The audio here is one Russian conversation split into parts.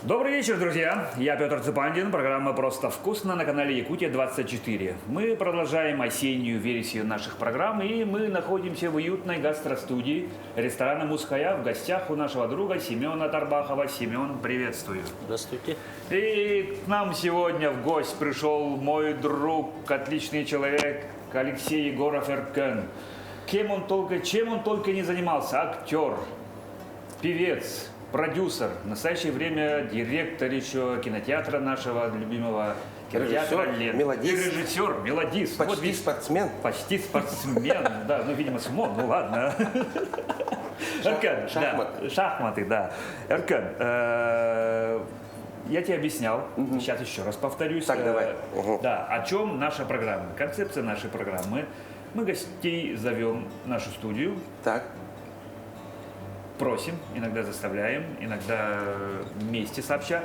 Добрый вечер, друзья! Я Петр Цыпандин, программа «Просто вкусно» на канале Якутия-24. Мы продолжаем осеннюю версию наших программ, и мы находимся в уютной гастростудии ресторана «Муская» в гостях у нашего друга Семена Тарбахова. Семен, приветствую! Здравствуйте! И к нам сегодня в гость пришел мой друг, отличный человек Алексей Егоров Эркен. Чем он только не занимался: актер, певец, продюсер, в настоящее время директор еще кинотеатра нашего любимого кинотеатра «Лет». Мелодист. И режиссер, мелодист. Почти вот, видишь, спортсмен. Почти спортсмен, да, ну, видимо, СМО, ну ладно. Эркен, шахматы. Да, шахматы, да. Эркен, я тебе объяснял, сейчас еще раз повторюсь. Так, давай. Да, о чем наша программа, концепция нашей программы. Мы гостей зовем в нашу студию, Так. просим, иногда заставляем, иногда вместе сообща.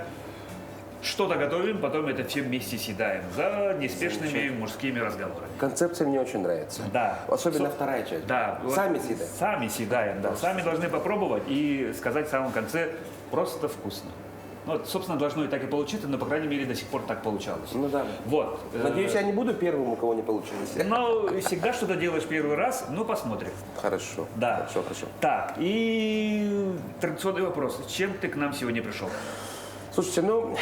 Что-то готовим, потом это все вместе съедаем за неспешными мужскими разговорами. Концепция мне очень нравится. Да. Особенно вторая часть. Да. Сами съедаем. Сами съедаем, да. Сами должны попробовать и сказать в самом конце: просто вкусно. Ну, вот, собственно, должно и так и получиться, но, по крайней мере, до сих пор так получалось. Ну да. Вот. Надеюсь, я не буду первым, у кого не получилось. Но всегда что-то делаешь первый раз, ну, посмотрим. Хорошо. Да. Хорошо. Так, и традиционный вопрос. С чем ты к нам сегодня пришел? Слушайте, ну,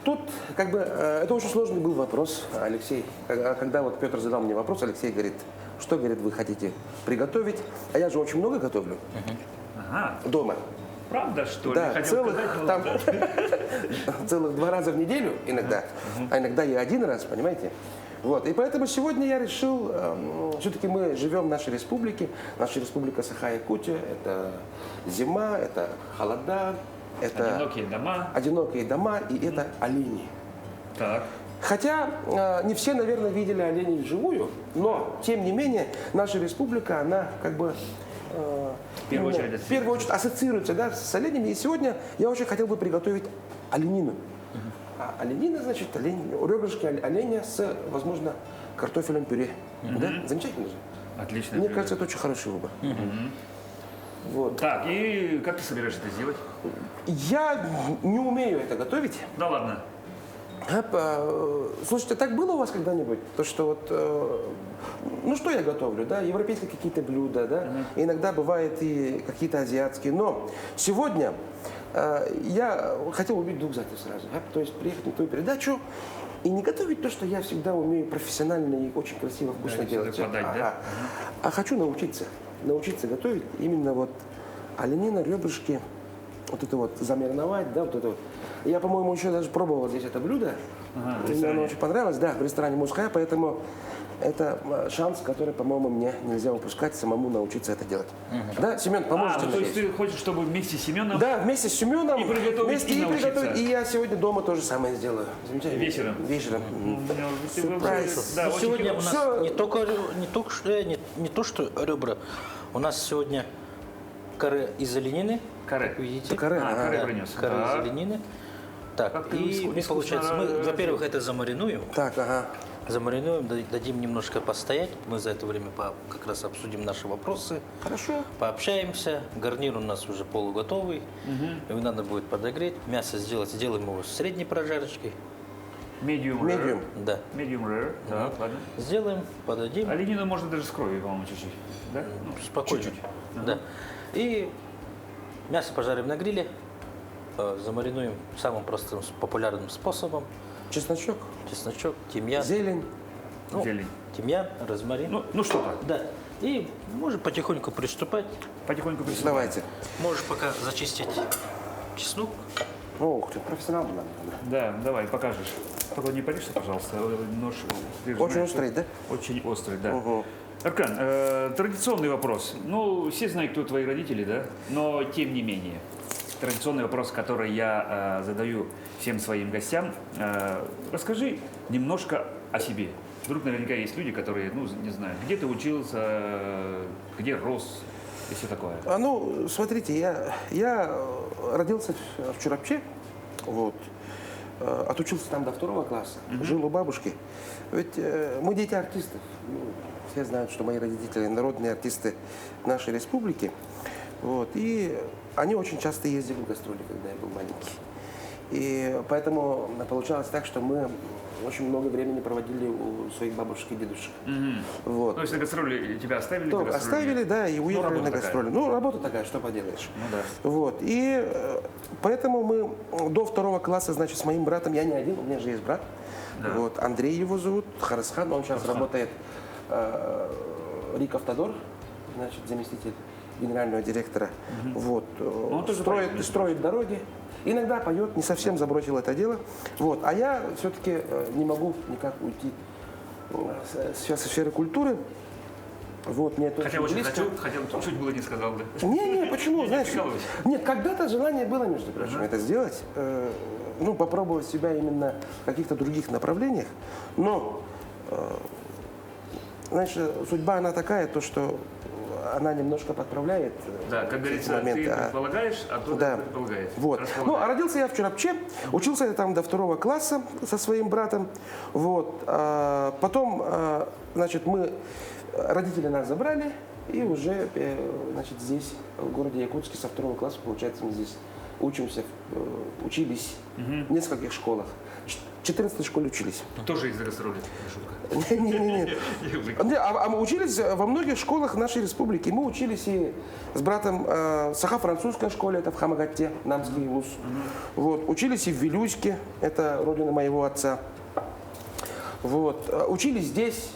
тут как бы, это очень сложный был вопрос, Алексей. Когда вот Петр задал мне вопрос, Алексей говорит, что, говорит, вы хотите приготовить? А я же очень много готовлю. Ага. Дома. Правда, что ли? Да, Хотел сказать, ну, там, да. целых 2 раза в неделю иногда, а иногда и 1 раз, понимаете? Вот. И поэтому сегодня я решил, все-таки мы живем в нашей республике, наша республика Саха-Якутия, это зима, это холода, это Одинокие дома. и это олени. Так. Хотя не все, наверное, видели оленей вживую, но, тем не менее, наша республика, она как бы В первую очередь ассоциируется, да, с оленями. И сегодня я очень хотел бы приготовить оленину. А оленина, значит, ребрышки оленя с, возможно, картофелем пюре. Да? Замечательно же. Отлично. Мне кажется, это очень хороший выбор. Вот. Так, и как ты собираешься это сделать? Я не умею это готовить. Да ладно. Слушайте, так было у вас когда-нибудь? То, что вот, ну что я готовлю, да, европейские какие-то блюда, да, иногда бывает и какие-то азиатские, но сегодня я хотел убить 2 зайцев сразу, да? То есть приехать на твою передачу и не готовить то, что я всегда умею профессионально и очень красиво, вкусно делать. Подать, да? А хочу научиться готовить именно вот оленина, ребрышки, вот это вот замариновать, да, вот это вот. Я, по-моему, еще даже пробовал здесь это блюдо. Мне оно очень понравилось, да, в ресторане «Муская», поэтому это шанс, который, по-моему, мне нельзя упускать, самому научиться это делать. Да, Семен, поможете? То есть ты хочешь, чтобы вместе с Семеном? Да, вместе с Семеном. И приготовить, и научиться. И я сегодня дома тоже самое сделаю. Замечательно. Вечером. Сюрприз. Да, очень Сегодня у нас Всё. не то, что ребра. У нас сегодня каре из оленины. Каре. Как видите. Каре, каре Да, принес. каре из оленины. Так, Как ты и мы, получается, во-первых, это замаринуем. Так, ага. Замаринуем, дадим немножко постоять. Мы за это время как раз обсудим наши вопросы. Хорошо. Пообщаемся. Гарнир у нас уже полуготовый. Его надо будет подогреть. Мясо сделаем его с средней прожарочкой. Medium Medium. Да. Medium rare. Так, ладно. Сделаем, подадим. Оленину можно даже с кровью, по-моему, чуть-чуть. Да? Ну, Спокойно. чуть-чуть. Да. И мясо пожарим на гриле. Замаринуем самым простым, популярным способом. Чесночок, Чесночок, тимьян. зелень. Зелень. Тимьян, розмарин. Ну что-то. Да. И можем потихоньку приступать. Потихоньку приступаем. Давайте. Можешь пока зачистить чеснок. Ух ты, профессионал был. Да, давай, покажешь. Только не порежься, пожалуйста. Нож. ты же Очень знаешь, острый, да? Очень острый, да. Угу. Аркан, традиционный вопрос. Ну, все знают, кто твои родители, да? Но тем не менее. Традиционный вопрос, который я задаю всем своим гостям. Расскажи немножко о себе. Вдруг наверняка есть люди, которые, ну, не знаю, где ты учился, где рос и все такое. Ну, смотрите, я родился в Чурапче, вот, отучился там до 2 класса, жил у бабушки. Ведь мы дети артистов. Ну, все знают, что мои родители народные артисты нашей республики. Вот, и они очень часто ездили в гастроли, когда я был маленький. И поэтому получалось так, что мы очень много времени проводили у своих бабушек и дедушек. Вот. То есть на гастроли тебя оставили? То на гастроли? оставили, да, и уехали работа на такая. гастроли. Ну, работа такая, что поделаешь. Ну да. Вот. И поэтому мы до 2 класса, значит, с моим братом, я не один, у меня же есть брат. Да. Вот, Андрей его зовут, Харасхан, он сейчас работает Рик Автодор, значит, заместитель генерального директора. Вот. Он тоже поет, Строит дороги. Иногда поет, не совсем забросил это дело. Вот. А я все-таки не могу никак уйти со сферы культуры. Вот, мне это Хотя очень очень близко. хотел, чуть было не сказал, да. Не, почему, знаешь? прикалываюсь. Нет, когда-то желание было, между прочим, это сделать. Ну, попробовать себя именно в каких-то других направлениях. Но, знаешь, судьба, она такая, то, что она немножко подправляет Да, как эти говорится, моменты. ты предполагаешь, а тот Да. предполагает. Вот. Ну, а родился я в Чурапче, учился я там до 2 класса со своим братом. Вот. Потом, значит, родители нас забрали, и уже, значит, здесь, в городе Якутске, со 2 класса, получается, мы здесь учились в нескольких школах. В 14 школе учились. Тоже из-за гастроли, шутка. Не, а мы учились во многих школах нашей республики. Мы учились и с братом в Саха-французской школе, это в Хамагатте, Намский вуз. Вот. Учились и в Вилюйске, это родина моего отца. Вот. Учились здесь,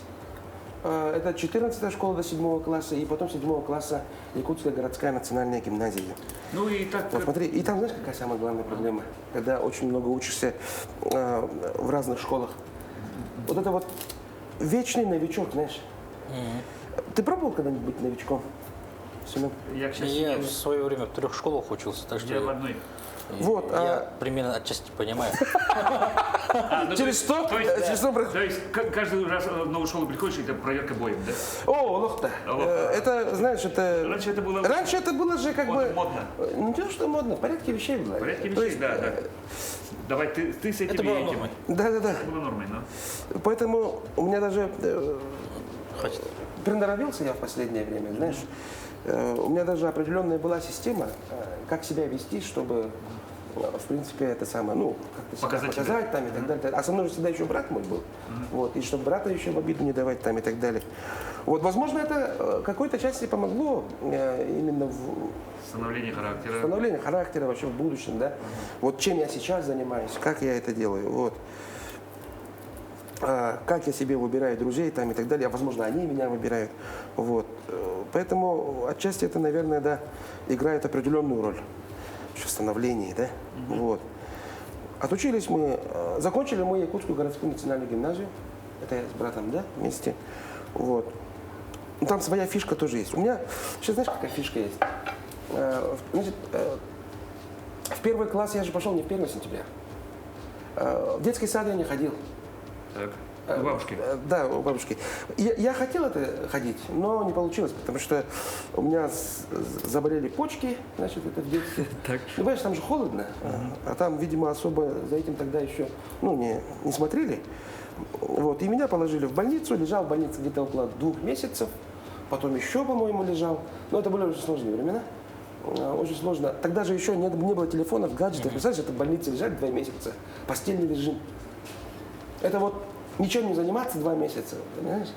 это 14 школа до 7 класса, и потом 7 класса Якутская городская национальная гимназия. Ну и так, Вот смотри, и там знаешь, какая самая главная проблема? Когда очень много учишься в разных школах. Вот это вот вечный новичок, знаешь. Ты пробовал когда-нибудь быть новичком? Семен? я, к счастью, Я не- в свое время в 3 школах учился, так что я в одной. Вот, я примерно отчасти понимаю. Ну, Через что? Через что то есть каждый раз в новую школу приходишь, и это проверка боем, да? О, лохта. Это, знаешь, это... Раньше это было Раньше это было же как бы... модно. Не то, что модно, в порядке вещей было. В порядке То вещей, есть, да, да. Давай, ты с этим Это и было этим. нормой. Да. Это было нормой, но... Поэтому у меня даже Хватит. приноровился я в последнее время, знаешь. У меня даже определенная была система, как себя вести, чтобы, в принципе, это самое, ну, как-то себя Показать себя. показать там и так далее. А со мной же всегда еще брат мой был. Вот, и чтобы брата еще в обиду не давать там и так далее. Вот, возможно, это какой-то части помогло именно в Становление характера. становлении характера вообще в будущем, да. Вот чем я сейчас занимаюсь, как я это делаю, вот. Как я себе выбираю друзей там и так далее, а возможно, они меня выбирают. Вот. Поэтому отчасти это, наверное, да, играет определенную роль в становлении, да. Вот. Отучились мы, закончили мы Якутскую городскую национальную гимназию, это я с братом, да, вместе. Вот. Ну, там своя фишка тоже есть. У меня, сейчас знаешь, какая фишка есть? Значит, в 1 класс я же пошел не в 1 сентября. В детский сад я не ходил. Так. У бабушки. Да, у бабушки. Я хотел это ходить, но не получилось, потому что у меня заболели почки, значит, это в детстве. Так. Ну, понимаешь, там же холодно, а там, видимо, особо за этим тогда еще не смотрели. Вот, и меня положили в больницу, лежал в больнице где-то около 2 месяцев, потом еще, по-моему, лежал. Но это были очень сложные времена. Очень сложно. Тогда же еще не было телефонов, гаджетов. Представляешь, это в больнице лежать 2 месяца, постельный режим. Это вот ничем не заниматься 2 месяца, понимаешь?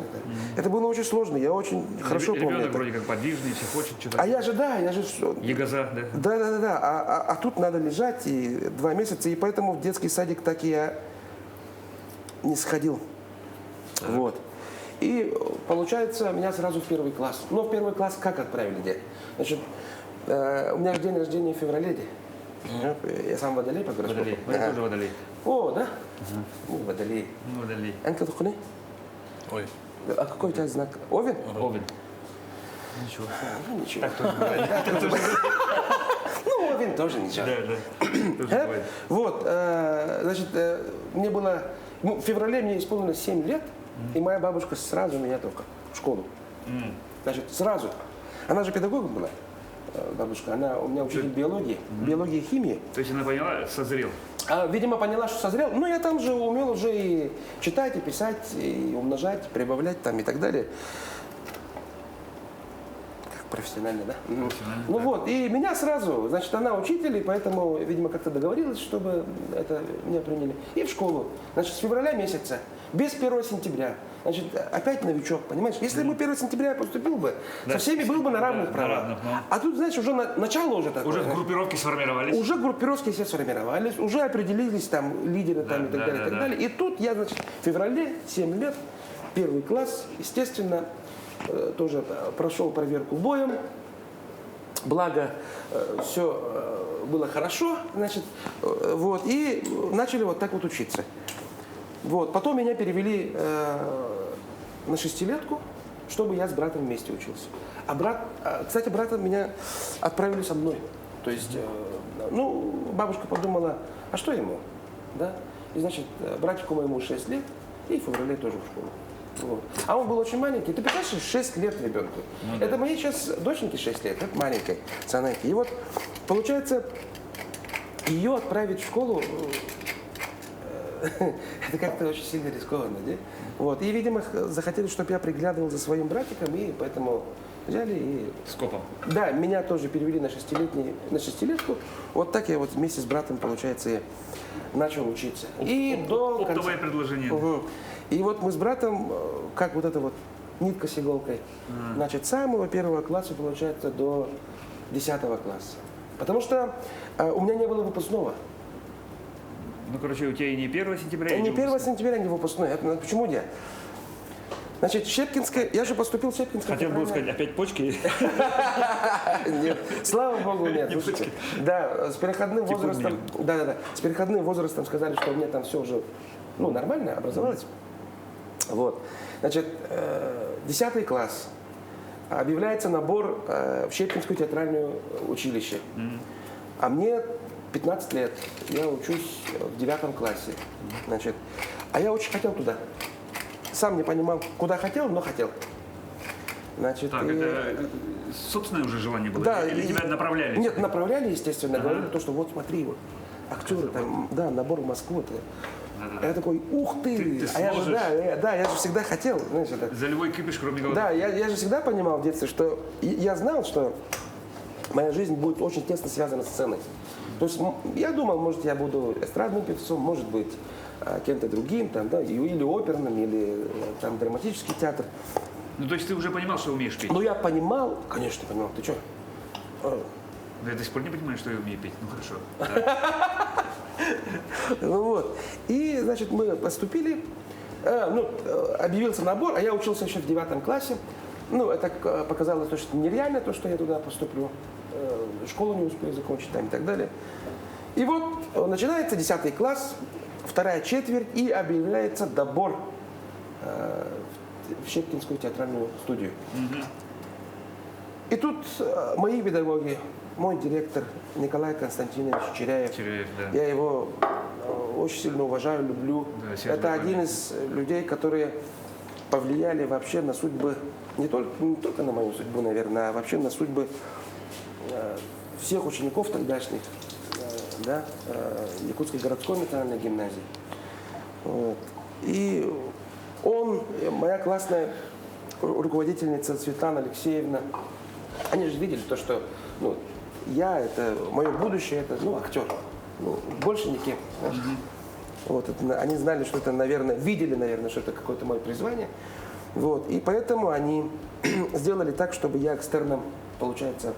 Это было очень сложно, я очень хорошо помню. Ребенок это. вроде как подвижный, все хочет что-то. А я же Ягоза, да? Да. А тут надо лежать и 2 месяца, и поэтому в детский садик так и я не сходил. Вот. И получается, меня сразу в 1 класс. Но в 1 класс как отправили, дед? Значит, у меня же день рождения в феврале. Я сам водолей по гороскопу. Водолей. Я тоже водолей. О, да? Ну, водолей. Ну, водолей. Анка Тухуни? Ой. А какой у тебя знак? Овен? Овен. Ничего. Ну, ничего. Ну, Овен тоже ничего. Да. Тоже бывает. Вот, значит, мне было, в феврале мне исполнилось 7 лет, и моя бабушка сразу меня только в школу. Значит, сразу. Она же педагогом была, бабушка. Она у меня учитель биологии, биологии и химии. То есть она поняла, созрел. Видимо, поняла, что созрел. Ну, я там же умел уже и читать, и писать, и умножать, прибавлять там и так далее. профессионально, да? Ну вот, и меня сразу, значит, она учитель, и поэтому, видимо, как-то договорилась, чтобы это меня приняли. И в школу, значит, с февраля месяца, без 1 сентября. Значит, опять новичок, понимаешь? Если бы 1 сентября я поступил бы, со всеми был бы на равных на правах. равных, ну. А тут, знаешь, уже начало уже такое. Уже группировки сформировались. Уже группировки все сформировались, уже определились там лидеры там, и так далее, и так далее. И тут я, значит, в феврале, 7 лет, 1 класс, естественно, тоже прошел проверку боем. Благо, все было хорошо, значит, вот, и начали вот так вот учиться. Вот, потом меня перевели на 6-летку, чтобы я с братом вместе учился. А брат, кстати, брата меня отправили со мной. То есть, ну, бабушка подумала, а что ему, да? И, значит, братику моему 6 лет, и в феврале тоже в школу. Вот. А он был очень маленький. Ты представляешь, 6 лет ребенку. Это моей сейчас доченьке 6 лет, это маленькой, Санайке. И вот, получается, ее отправить в школу, это как-то очень сильно рискованно, да? Вот. И, видимо, захотели, чтобы я приглядывал за своим братиком, и поэтому взяли и... Скопом. Да, меня тоже перевели на 6-летку. Вот так я вот вместе с братом, получается, и начал учиться. И до конца... Оптовое предложение. Угу. И вот мы с братом, как вот эта вот нитка с иголкой, значит, с самого 1 класса, получается, до 10 класса. Потому что у меня не было выпускного. Ну, короче, у тебя и не 1 сентября, Не 1 сентября, не выпускной. Это, почему я? Значит, Щепкинская, я же поступил в Щепкинское. Хотел бы сказать, опять почки. Нет, слава богу, нет. Слушайте, да, с переходным возрастом, с переходным возрастом сказали, что у меня там все уже, ну, нормально образовалось. Вот, значит, 10 класс. Объявляется набор в Щепкинское театральное училище. А мне 15 лет, я учусь в 9 классе. Значит, а я очень хотел туда. Сам не понимал, куда хотел, но хотел. Значит, Так, это собственное уже желание было? Да, Или тебя направляли? Нет, направляли, естественно, говорили то, что вот смотри, вот актеры там, да, набор в Москву. А я такой, ух ты! А я же, я же всегда хотел, знаешь, это. За любой кипиш, кроме голода. Да, я же всегда понимал в детстве, что я знал, что моя жизнь будет очень тесно связана с сценой. То есть я думал, может, я буду эстрадным певцом, может быть, кем-то другим, там, да, или оперным, или там драматический театр. Ну, то есть ты уже понимал, что умеешь петь? Ну, я понимал, конечно, понимал. Ты что? Я до сих пор не понимаю, что я умею петь. Ну, хорошо. Ну вот. И, значит, мы поступили, объявился набор, а я учился еще в 9 классе. Ну, это показалось, что нереально, то, что я туда поступлю. Школу не успею закончить там и так далее. И вот начинается 10 класс, 2 четверть, и объявляется добор в Щепкинскую театральную студию. И тут мои педагоги, мой директор Николай Константинович Черяев, да. я его очень сильно уважаю, люблю. Да, это один из людей, которые повлияли вообще на судьбы, не только на мою судьбу, наверное, а вообще на судьбы всех учеников тогдашних, да, Якутской городской национальной гимназии. Вот. И он, моя классная руководительница Светлана Алексеевна, они же видели то, что это мое будущее, это актер. Больше никем. Вот, они знали, что это, наверное, видели, наверное, что это какое-то мое призвание. Вот, и поэтому они сделали так, чтобы я экстерном, получается,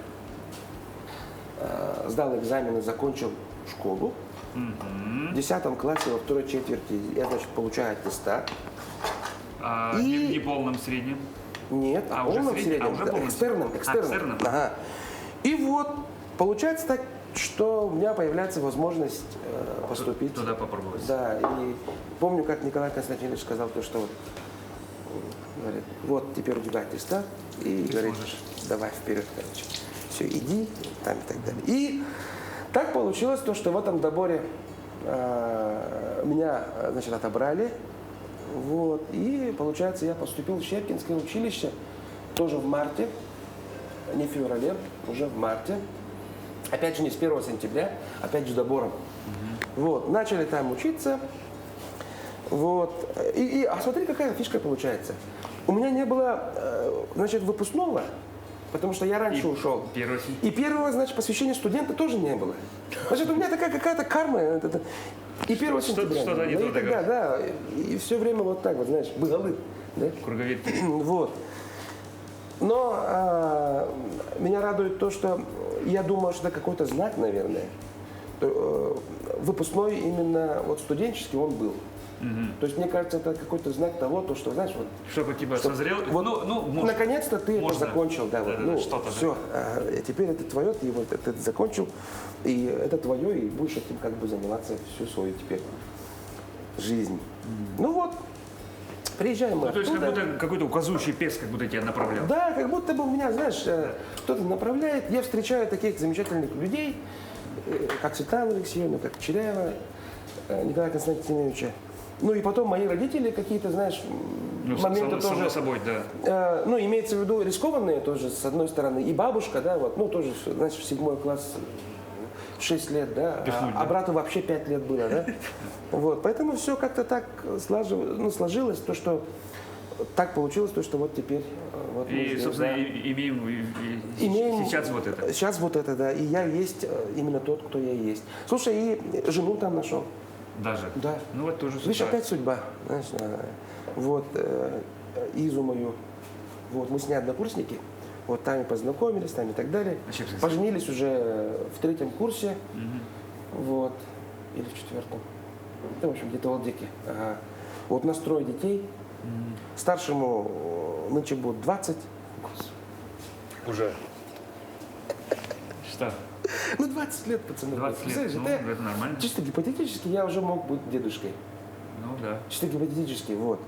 сдал экзамены, закончил школу. В 10 классе, во 2 четверти я, значит, получаю аттестат. Не полном среднем? Нет, полном среднем. Экстерном. Экстерном. Ага. И вот, получается так, что у меня появляется возможность поступить. Туда попробовать. Да, и помню, как Николай Константинович сказал то, что говорит, вот теперь у тебя аттестат, и говорит, давай вперед, короче. Все, иди, там и так далее. И так получилось то, что в этом доборе меня, значит, отобрали. Вот, и, получается, я поступил в Щепкинское училище тоже в марте, не в феврале, уже в марте. Опять же, не с 1 сентября, опять же добором. Вот, начали там учиться. Вот. А смотри, какая фишка получается. У меня не было, значит, выпускного, Потому что я раньше ушел. Первый. И первого, значит, посвящения студента тоже не было. Значит, у меня такая какая-то карма. И 1 сентября. Что-то не и то тогда, такое. да. И все время вот так вот, знаешь, было. Да? Круговерть. Вот. Но меня радует то, что я думаю, что это какой-то знак, наверное. Выпускной именно вот студенческий он был. То есть мне кажется, это какой-то знак того, то, что, знаешь, вот, Чтобы типа созрел. вот может. наконец-то ты это Можно. закончил, да, вот, Да-да-да, что-то, да. все, теперь это твое, ты вот это закончил, и это твое, и будешь этим как бы заниматься всю свою теперь жизнь. Ну вот, приезжаем мы Ну, то есть как оттуда. будто какой-то указующий перст, как будто тебя направлял. Да, как будто бы меня, знаешь, кто-то направляет. Я встречаю таких замечательных людей, как Светлана Алексеевна, как Черяева, Николая Константиновича. Ну и потом мои родители какие-то, знаешь, Ну, моменты само тоже, собой, да. ну, имеется в виду рискованные тоже, с одной стороны, и бабушка, да, вот, ну, тоже, знаешь, в 7 класс, 6 лет, да, Пихнуть, а да. брату вообще 5 лет было, да. Вот, поэтому все как-то так сложилось, то, что так получилось, то, что вот теперь... Вот мы И, здесь, собственно, да. имеем сейчас вот это. Сейчас вот это, да, и я есть именно тот, кто я есть. Слушай, и жену там нашел. Даже. Да. Ну вот тоже Видишь, судьба. опять судьба. Знаешь, вот Изу мою, вот мы с ней однокурсники, вот там и познакомились, там и так далее. Ошибся. Поженились уже в 3 курсе, вот, или в 4. Да, в общем, где-то в Алдике. Ага. Вот у нас 3 детей. Старшему нынче будет 20. Уже. Что? Ну, 20 лет, пацаны. 20 лет. Представляешь, Ну, это нормально. чисто гипотетически я уже мог быть дедушкой. Ну да. Чисто гипотетически, вот.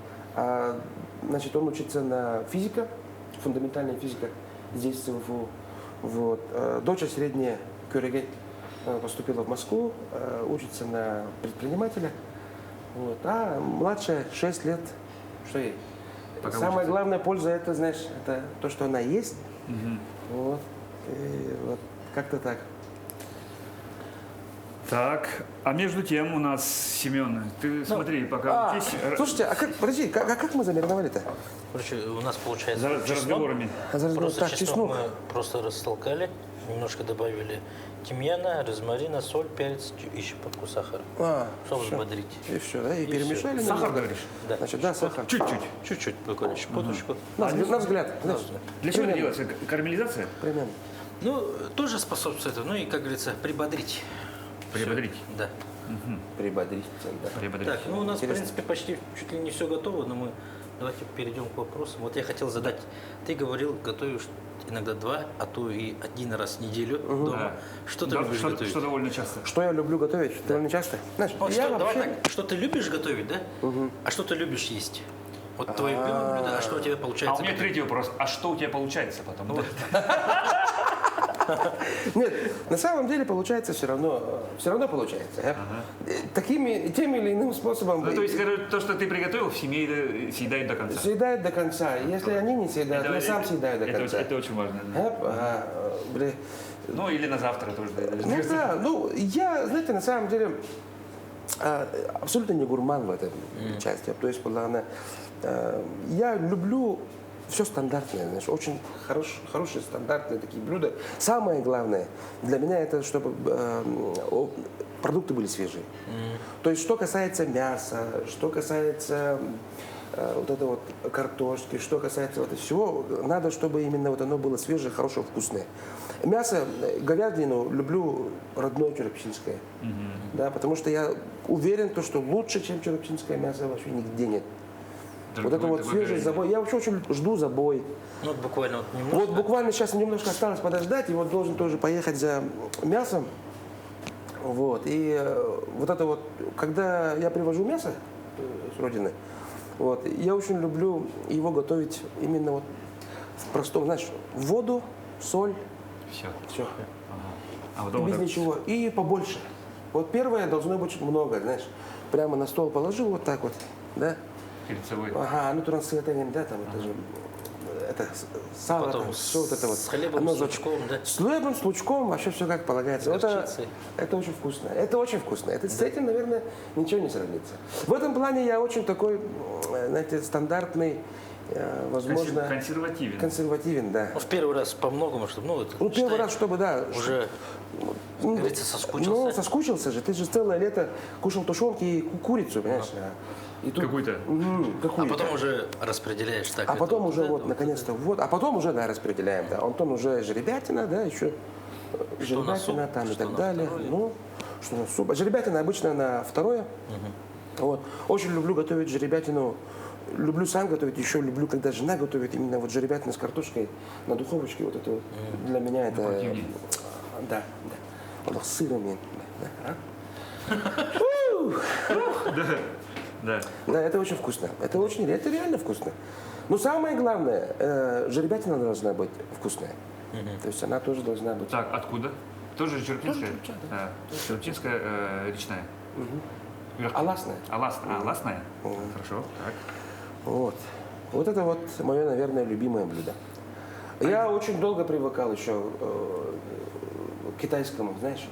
Значит, он учится на физика, фундаментальная физика здесь, в ЦВФУ. Вот. Дочь средняя, Кюреге, поступила в Москву, учится на предпринимателя. Вот. А младшая 6 лет, что ей? Пока Самая учится. главная польза, это, знаешь, это то, что она есть. Вот. И вот как-то так. Так, а между тем у нас, Семен, ты смотри, пока учись, Слушайте, а как, подожди, как мы замариновали-то? Короче, у нас получается за чеснок. разговорами. Просто Так, чеснок чеснок. мы просто растолкали, немножко добавили тимьяна, розмарина, соль, перец и щепотку сахара. Чтобы всё. взбодрить. И все, да? И перемешали. Сахар, немного. говоришь? Да. Значит, да, сахар. Чуть-чуть. Чуть-чуть, буквально щепоточку. На взгляд. знаешь, Для чего это примерно, делается? Карамелизация? Примерно. Ну, тоже способствует, ну и, как говорится, прибодрить. Прибодрить. Да. Прибодрить. Да. Прибодрить. Так, ну у нас, Интересно. в принципе, почти чуть ли не все готово, но мы давайте перейдем к вопросам. Вот я хотел задать, ты говорил, готовишь иногда 2, а то и 1 раз в неделю дома. Да. Что ты Да, любишь готовить? что довольно часто. Что я люблю готовить довольно часто? Знаешь, Вот я что, давай вообще... так, что ты любишь готовить, да? А что ты любишь есть? Вот твое любимое блюдо, а что у тебя А получается у меня готовить? третий вопрос. А что у тебя получается потом? Вот. Нет, на самом деле получается все равно получается. Тем или иным способом Ну, то есть, короче, то, что ты приготовил, в семье съедают до конца. съедают до конца. Если они не съедают, я сам съедаю до конца. Это очень важно. Да. Бля. Ну, или на завтра тоже. Ну да, ну я, знаете, на самом деле абсолютно не гурман в этой части. То есть, я люблю все стандартное, знаешь, очень хорошие стандартные такие блюда. Самое главное для меня это, чтобы продукты были свежие. То есть, что касается мяса, что касается вот это вот картошки, что касается вот всего, надо, чтобы именно вот оно было свежее, хорошее, вкусное. Мясо, говядину люблю родное черепчинское, да, потому что я уверен, что лучше, чем черепчинское мясо, вообще нигде нет. Вот это вот свежий забой. Я вообще очень жду забой. Ну, вот буквально вот немножко. Вот буквально сейчас немножко осталось подождать, и вот должен тоже поехать за мясом. Вот. И вот это вот, когда я привожу мясо с родины, вот, я очень люблю его готовить именно вот в простом, знаешь, воду, соль, Все. все. А И потом без вот так. ничего. И побольше. Вот первое должно быть много, знаешь. Прямо на стол положил вот так вот, да? перед собой. Ага, ну трансцветанием, да, там это же, это сало, Потом там, все вот это вот. с хлебом, Оно с лучком, да? С хлебом, с лучком, вообще все как полагается. Горчицей. Это очень вкусно. Это очень вкусно. Это с этим, наверное, ничего не сравнится. В этом плане я очень такой, знаете, стандартный возможно, Консервативен. консервативен, да. Ну, в первый раз по многому, чтобы, ну, это, Ну, первый считай, раз, чтобы, да, уже, ну, говорится, соскучился. Ну, соскучился же. Ты же целое лето кушал тушенки и курицу, понимаешь? И тут, Какой-то. а какую-то. потом уже распределяешь так. А это потом уже это, вот, наконец-то, вот, а потом уже, да, распределяем, да. Антон уже жеребятина, да, еще Что на суп, жеребятина там и что так на далее. второе. Ну, что на суп. Жеребятина обычно на второе. Вот. Очень люблю готовить жеребятину. Люблю сам готовить, еще люблю, когда жена готовит именно вот жеребятина с картошкой на духовочке. Вот это вот для меня это... Противнее. Да, да. Вот с сыром. Да, Да. да, это очень вкусно. Это реально вкусно. Но самое главное, жеребятина должна быть вкусная. То есть она тоже должна быть. Так, откуда? Тоже Черкинская? Тоже Черкинская, А, Черкинская речная. Аласная. Ласная? Хорошо. Так. Вот. Вот это вот мое, наверное, любимое блюдо. Я очень долго привыкал еще к китайскому, знаешь.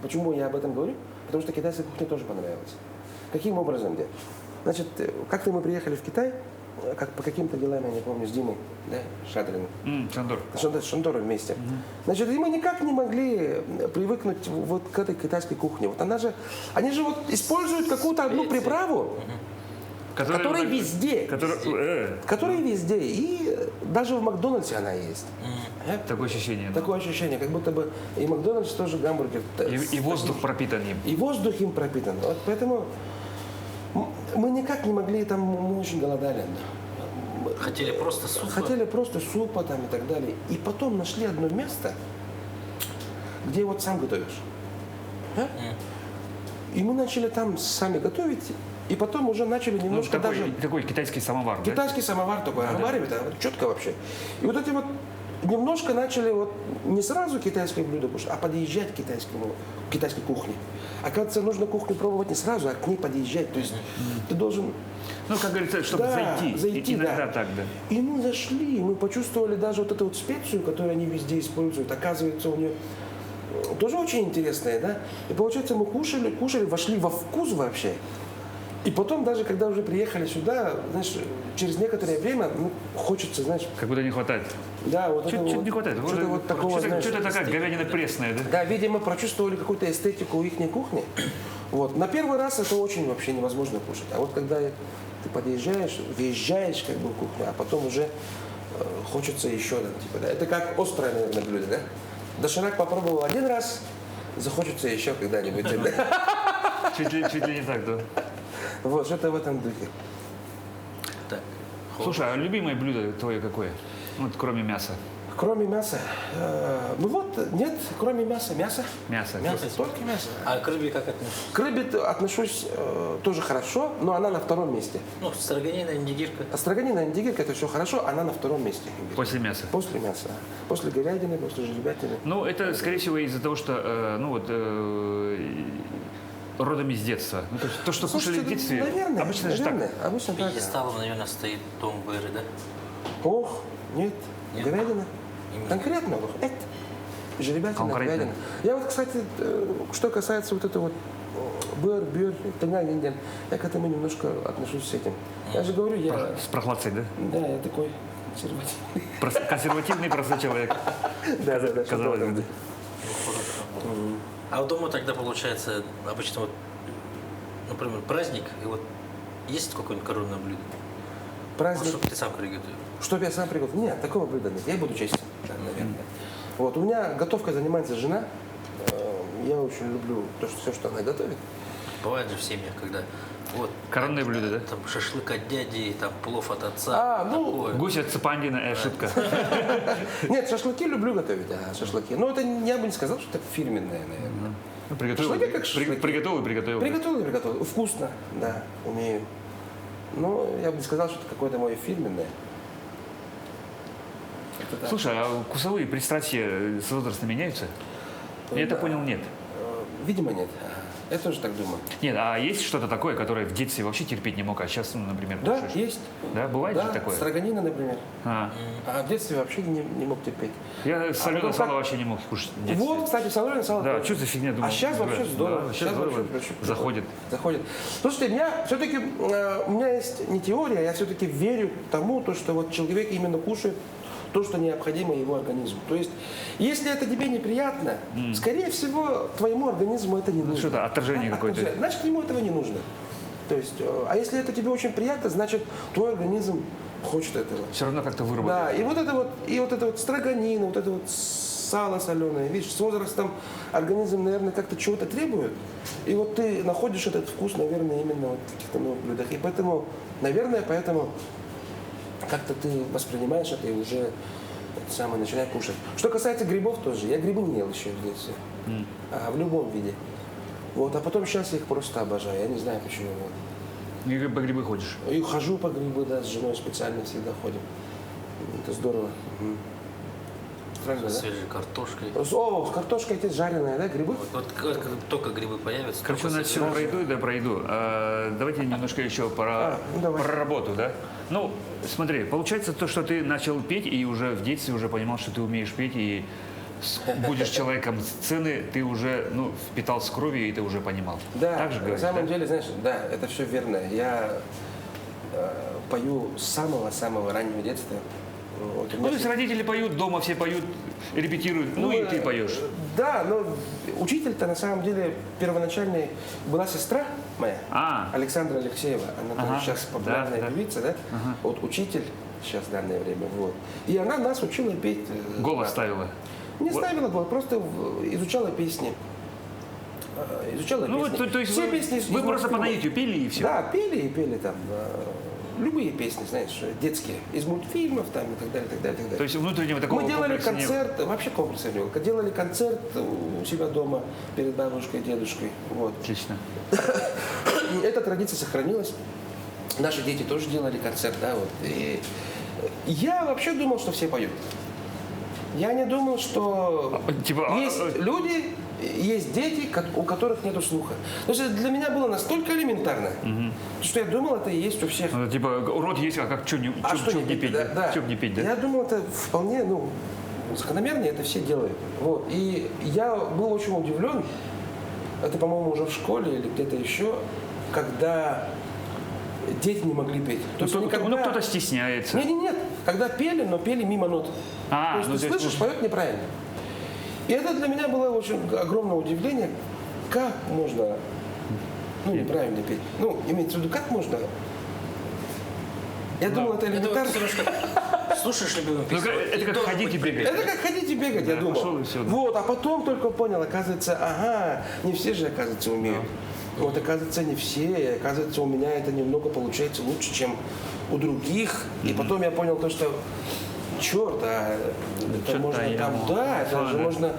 Почему я об этом говорю? Потому что китайская кухня тоже понравилась. Каким образом, где? Значит, как-то мы приехали в Китай, как по каким-то делам, я не помню, с Димой, да, Шадриным. Шандор. С Шандором вместе. Значит, и мы никак не могли привыкнуть вот к этой китайской кухне. Вот она же, они же вот используют какую-то одну приправу, которая везде. Которая везде. И даже в Макдональдсе она есть. Такое ощущение. Такое ощущение, как будто бы и Макдональдс тоже гамбургер. И воздух пропитан им. И воздух им пропитан. Вот поэтому мы никак не могли, там мы очень голодали. Хотели просто суп. Хотели просто супа там и так далее. И потом нашли одно место, где вот сам готовишь. А? И мы начали там сами готовить. И потом уже начали Ну, немножко даже... такой китайский самовар, да? Китайский самовар такой, обваривает, четко вообще. И вот эти вот немножко начали вот не сразу китайское блюдо кушать, а подъезжать к китайской кухне. Оказывается, нужно кухню пробовать не сразу, а к ней подъезжать. То есть ты должен... Ну, как говорится, чтобы зайти. Иногда да. так, да. И мы зашли, мы почувствовали даже вот эту вот специю, которую они везде используют. Оказывается, у нее тоже очень интересная, да. И получается, мы кушали, вошли во вкус вообще. И потом, даже когда уже приехали сюда, знаешь, через некоторое время, ну, хочется, знаешь... Как будто не хватает. Да, вот Чуть не хватает. Что-то вот такого, знаешь... Что-то такая говядина пресная, да? Да, видимо, прочувствовали какую-то эстетику их кухни. Вот. На первый раз это очень вообще невозможно кушать. А вот когда ты подъезжаешь, въезжаешь как бы в кухню, а потом уже хочется еще, да, типа, да. Это как острое, наверное, блюдо, да? Доширак попробовал один раз, захочется еще когда-нибудь. Чуть ли не так, да. Вот, что-то в этом духе. Так. Слушай, а любимое блюдо твое какое? Вот кроме мяса. Кроме мяса. Ну вот, нет, кроме мяса. Мясо. Мясо. Только мясо. А к рыбе как относишься? К рыбе отношусь тоже хорошо, но она на втором месте. Ну, строганина, индигирка. Строганина, индигирка, это все хорошо, она на втором месте. После мяса. После мяса. После говядины, после жеребятины. Ну, это, скорее всего, из-за того, что, родом из детства. Ну, то, что кушали в детстве, наверное, обычно же так. Обычно так. Пьедесталом, наверное, стоит том бэры, да? Ох, нет, Нет? говядина. Именно. Конкретно, вот это. Жеребятина, Конкретно. говядина. Я вот, кстати, что касается вот этого вот быр, тыган, я к этому немножко отношусь с этим. Я же говорю, я... С прохладцей, да? Да, я такой консервативный. Консервативный простой человек. Да, Казалось бы. А вот дома тогда получается обычно вот, например, праздник, и вот есть какое-нибудь коронное блюдо? Ну, Праздник. чтобы ты сам приготовил. Чтоб я сам приготовил? Нет, такого блюда нет. Я буду честен, да, наверное. Вот, у меня готовкой занимается жена. Я очень люблю все, что она готовит. Бывает же в семьях, когда вот Коронное блюдо, да? там шашлык от дяди, там плов от отца. такое. Гусь от Цапандина, шутка. Нет, шашлыки люблю готовить, да, шашлыки. Но это я бы не сказал, что это фирменное, наверное. Ну, приготовил, Шашлыки как шашлыки. приготовил. Приготовил. Вкусно, да, умею. Но я бы не сказал, что это какое-то мое фирменное. Это так. Слушай, а вкусовые пристрастия с возрастом меняются? Я это Да. понял, нет. Видимо, нет. Я тоже так думаю. Нет, а есть что-то такое, которое в детстве вообще терпеть не мог, а сейчас, ну, например, Да, кушаешь? есть. Да, бывает же Да, такое? строганина, например. А, А в детстве вообще не мог терпеть. я соленое потом сало как- вообще не мог кушать в детстве. Вот, кстати, соленое сало. Да, тоже. что за фигня, думаю. А сейчас вообще да, здорово. Да, сейчас здорово. вообще Заходит. Заходит. Слушайте, все-таки у меня есть не теория, я все-таки верю тому, то, что вот человек именно кушает то, что необходимо его организму. То есть, если это тебе неприятно, скорее всего, твоему организму это не нужно. Что-то отторжение какое-то. Значит, ему этого не нужно. То есть, а если это тебе очень приятно, значит, твой организм хочет этого. Все равно как-то выработает. Да, и вот это вот строганина, вот это вот сало соленое, видишь, с возрастом организм, наверное, как-то чего-то требует, и вот ты находишь этот вкус, наверное, именно вот в каких-то новых блюдах, и поэтому, наверное, как-то ты воспринимаешь это и уже это самое начинаешь кушать. Что касается грибов тоже, я грибы не ел еще в детстве, в любом виде. Вот, а потом сейчас я их просто обожаю, я не знаю почему. Вот. И по грибы ходишь. И хожу по грибы, да, с женой специально всегда ходим. Это здорово. Правильно, да? Свежей картошкой. О, с картошкой эти жареные, да, грибы? Вот как только грибы появятся, Короче, у только нас все собираешь. пройду, да пройду. Давайте немножко еще давай. про работу, да? Ну, смотри, получается то, что ты начал петь и уже в детстве уже понимал, что ты умеешь петь и будешь человеком сцены, ты уже, ну, впитал с кровью и ты уже понимал. Да, Так же на говоришь, самом да? деле, знаешь, да, это все верно. Я пою с самого-самого раннего детства. Вот, у Ну, меня то есть родители поют, дома все поют, репетируют, ну и ты поешь. Да, но учитель-то на самом деле первоначальной была сестра моя, А. Александра Алексеева. Она Ага, тоже сейчас популярная да. певица, да? Вот учитель сейчас в данное время. Вот. И она нас учила петь. Голос да. ставила. Не ставила голос, просто изучала песни. Изучала Ну, песни. то есть Все вы, песни вы из просто по мультфильмов. наитию пели и все. Да, пели там. Любые песни, знаешь, детские, из мультфильмов там и так далее, так далее, так далее. То есть внутреннего такого Мы делали комплекса не было. концерт, вообще комплекса не было. Делали концерт у себя дома перед бабушкой, дедушкой. Вот. Отлично. Эта традиция сохранилась. Наши дети тоже делали концерт, да, вот. И я вообще думал, что все поют. Я не думал, что Типа, есть люди, есть дети, у которых нет слуха. То есть для меня было настолько элементарно, что я думал, это и есть у всех. Ну, типа, урод есть, а как что не, чё не петь? Да. Чё б не петь, да? Я думал, это вполне, закономерно, это все делают. Вот. И я был очень удивлен, это, по-моему, уже в школе или где-то еще, когда дети не могли петь. То есть они Ну, кто-то стесняется. Нет, когда пели, но пели мимо нот. То есть ты слышишь, поет неправильно. И это для меня было очень огромное удивление, как можно, неправильно петь. Имеется в виду, как можно. Я думал, это элементарно. Слушаешь любимую Ну, песню? это как ходить и бегать. Это как ходить и бегать, я думал. пошел и всё. Вот, а потом только понял, оказывается, не все же, оказывается, умеют. Вот, оказывается, не все, и оказывается, у меня это немного получается лучше, чем у других. И потом я понял то, что, черт, это Чё-то можно я там, могу. это же Да. можно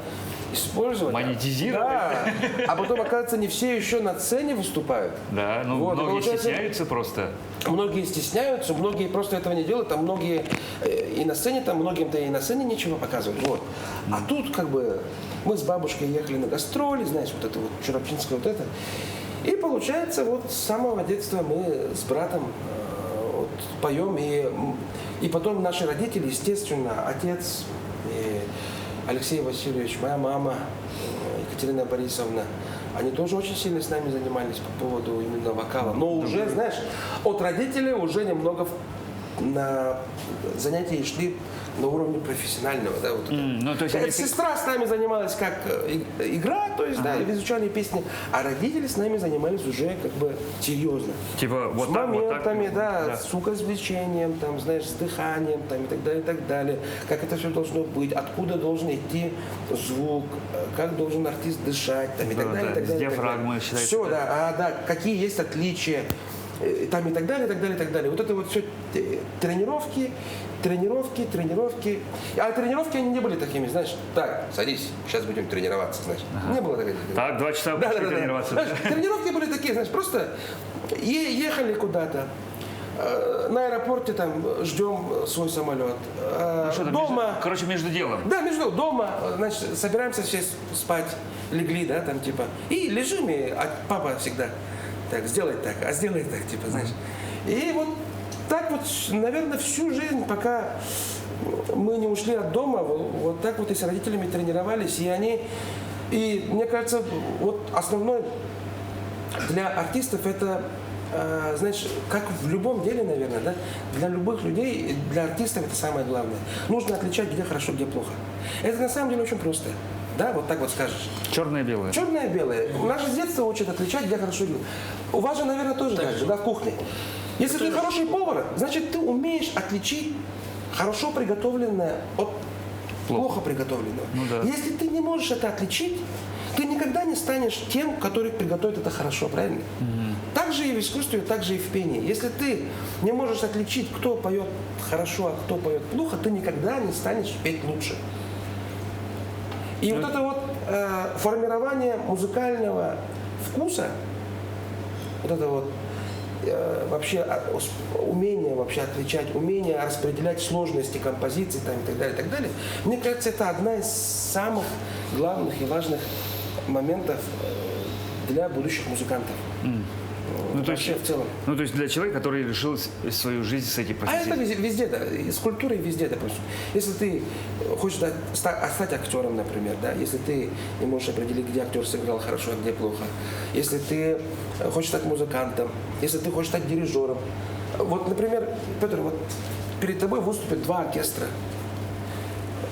использовать. Монетизировать. Да. А потом, оказывается, не все еще на сцене выступают. Да, ну, Вот, и многие получается, стесняются просто. Многие стесняются, многие просто этого не делают, там многие и на сцене, там многим-то и на сцене нечего показывать. Вот. А тут как бы мы с бабушкой ехали на гастроли, знаешь, вот это вот Чурапчинское вот это. И получается, вот с самого детства мы с братом вот, поем, и потом наши родители, естественно, отец и Алексей Васильевич, моя мама, Екатерина Борисовна, они тоже очень сильно с нами занимались по поводу именно вокала. Но уже, знаешь, от родителей уже немного на занятия шли на уровне профессионального. Да, вот это. Ну, то есть они... Сестра с нами занималась как игра, то есть, да, изучали песни, а родители с нами занимались уже как бы серьезно. Типа вот с так, вот так. моментами, да, с звукоизвлечением, там, знаешь, с дыханием, там, и так далее, и так далее. Как это все должно быть, откуда должен идти звук, как должен артист дышать, там, и так далее, и так с далее. диафрагмой считается. Все, да, какие есть отличия, там, и так далее, и так далее, и так далее. Вот это вот все тренировки. А тренировки они не были такими, знаешь, так, садись, сейчас будем тренироваться, знаешь. Не было такого. Так, 2 часа пошли тренироваться. Знаешь, тренировки были такие, знаешь, просто ехали куда-то, На аэропорте там ждем свой самолет. Что там, Дома... короче, между делом. Да, между дома, значит, собираемся все спать, легли, да, там типа, и лежим, и папа всегда так, сделай так, а сделай так, типа, знаешь. И вот так вот, наверное, всю жизнь, пока мы не ушли от дома, вот так вот и с родителями тренировались, и мне кажется, вот основной для артистов это, знаешь, как в любом деле, наверное, да, для любых людей, для артистов это самое главное. Нужно отличать, где хорошо, где плохо. Это на самом деле очень просто. Да, вот так вот скажешь. Черное и белое. Черное и белое. Нас же с детства учат отличать, где хорошо, где. У вас же, наверное, тоже так же, да, в кухне. Если ты хороший повар, значит, ты умеешь отличить хорошо приготовленное от плохо приготовленного. Ну, да. Если ты не можешь это отличить, ты никогда не станешь тем, который приготовит это хорошо, правильно? Так же и в искусстве, так же и в пении. Если ты не можешь отличить, кто поет хорошо, а кто поет плохо, ты никогда не станешь петь лучше. И вот это вот формирование музыкального вкуса, вот это вот вообще умение вообще отличать, умение распределять сложности композиций там, и так далее, мне кажется, это одна из самых главных и важных моментов для будущих музыкантов. Ну, то Вообще есть, в целом. ну, то есть для человека, который решил свою жизнь с этой А профессией. это везде, да, и с культурой везде, допустим. Если ты хочешь стать актером, например, да, если ты не можешь определить, где актер сыграл хорошо, а где плохо, если ты хочешь стать музыкантом, если ты хочешь стать дирижером. Вот, например, Петр, вот перед тобой выступят два оркестра,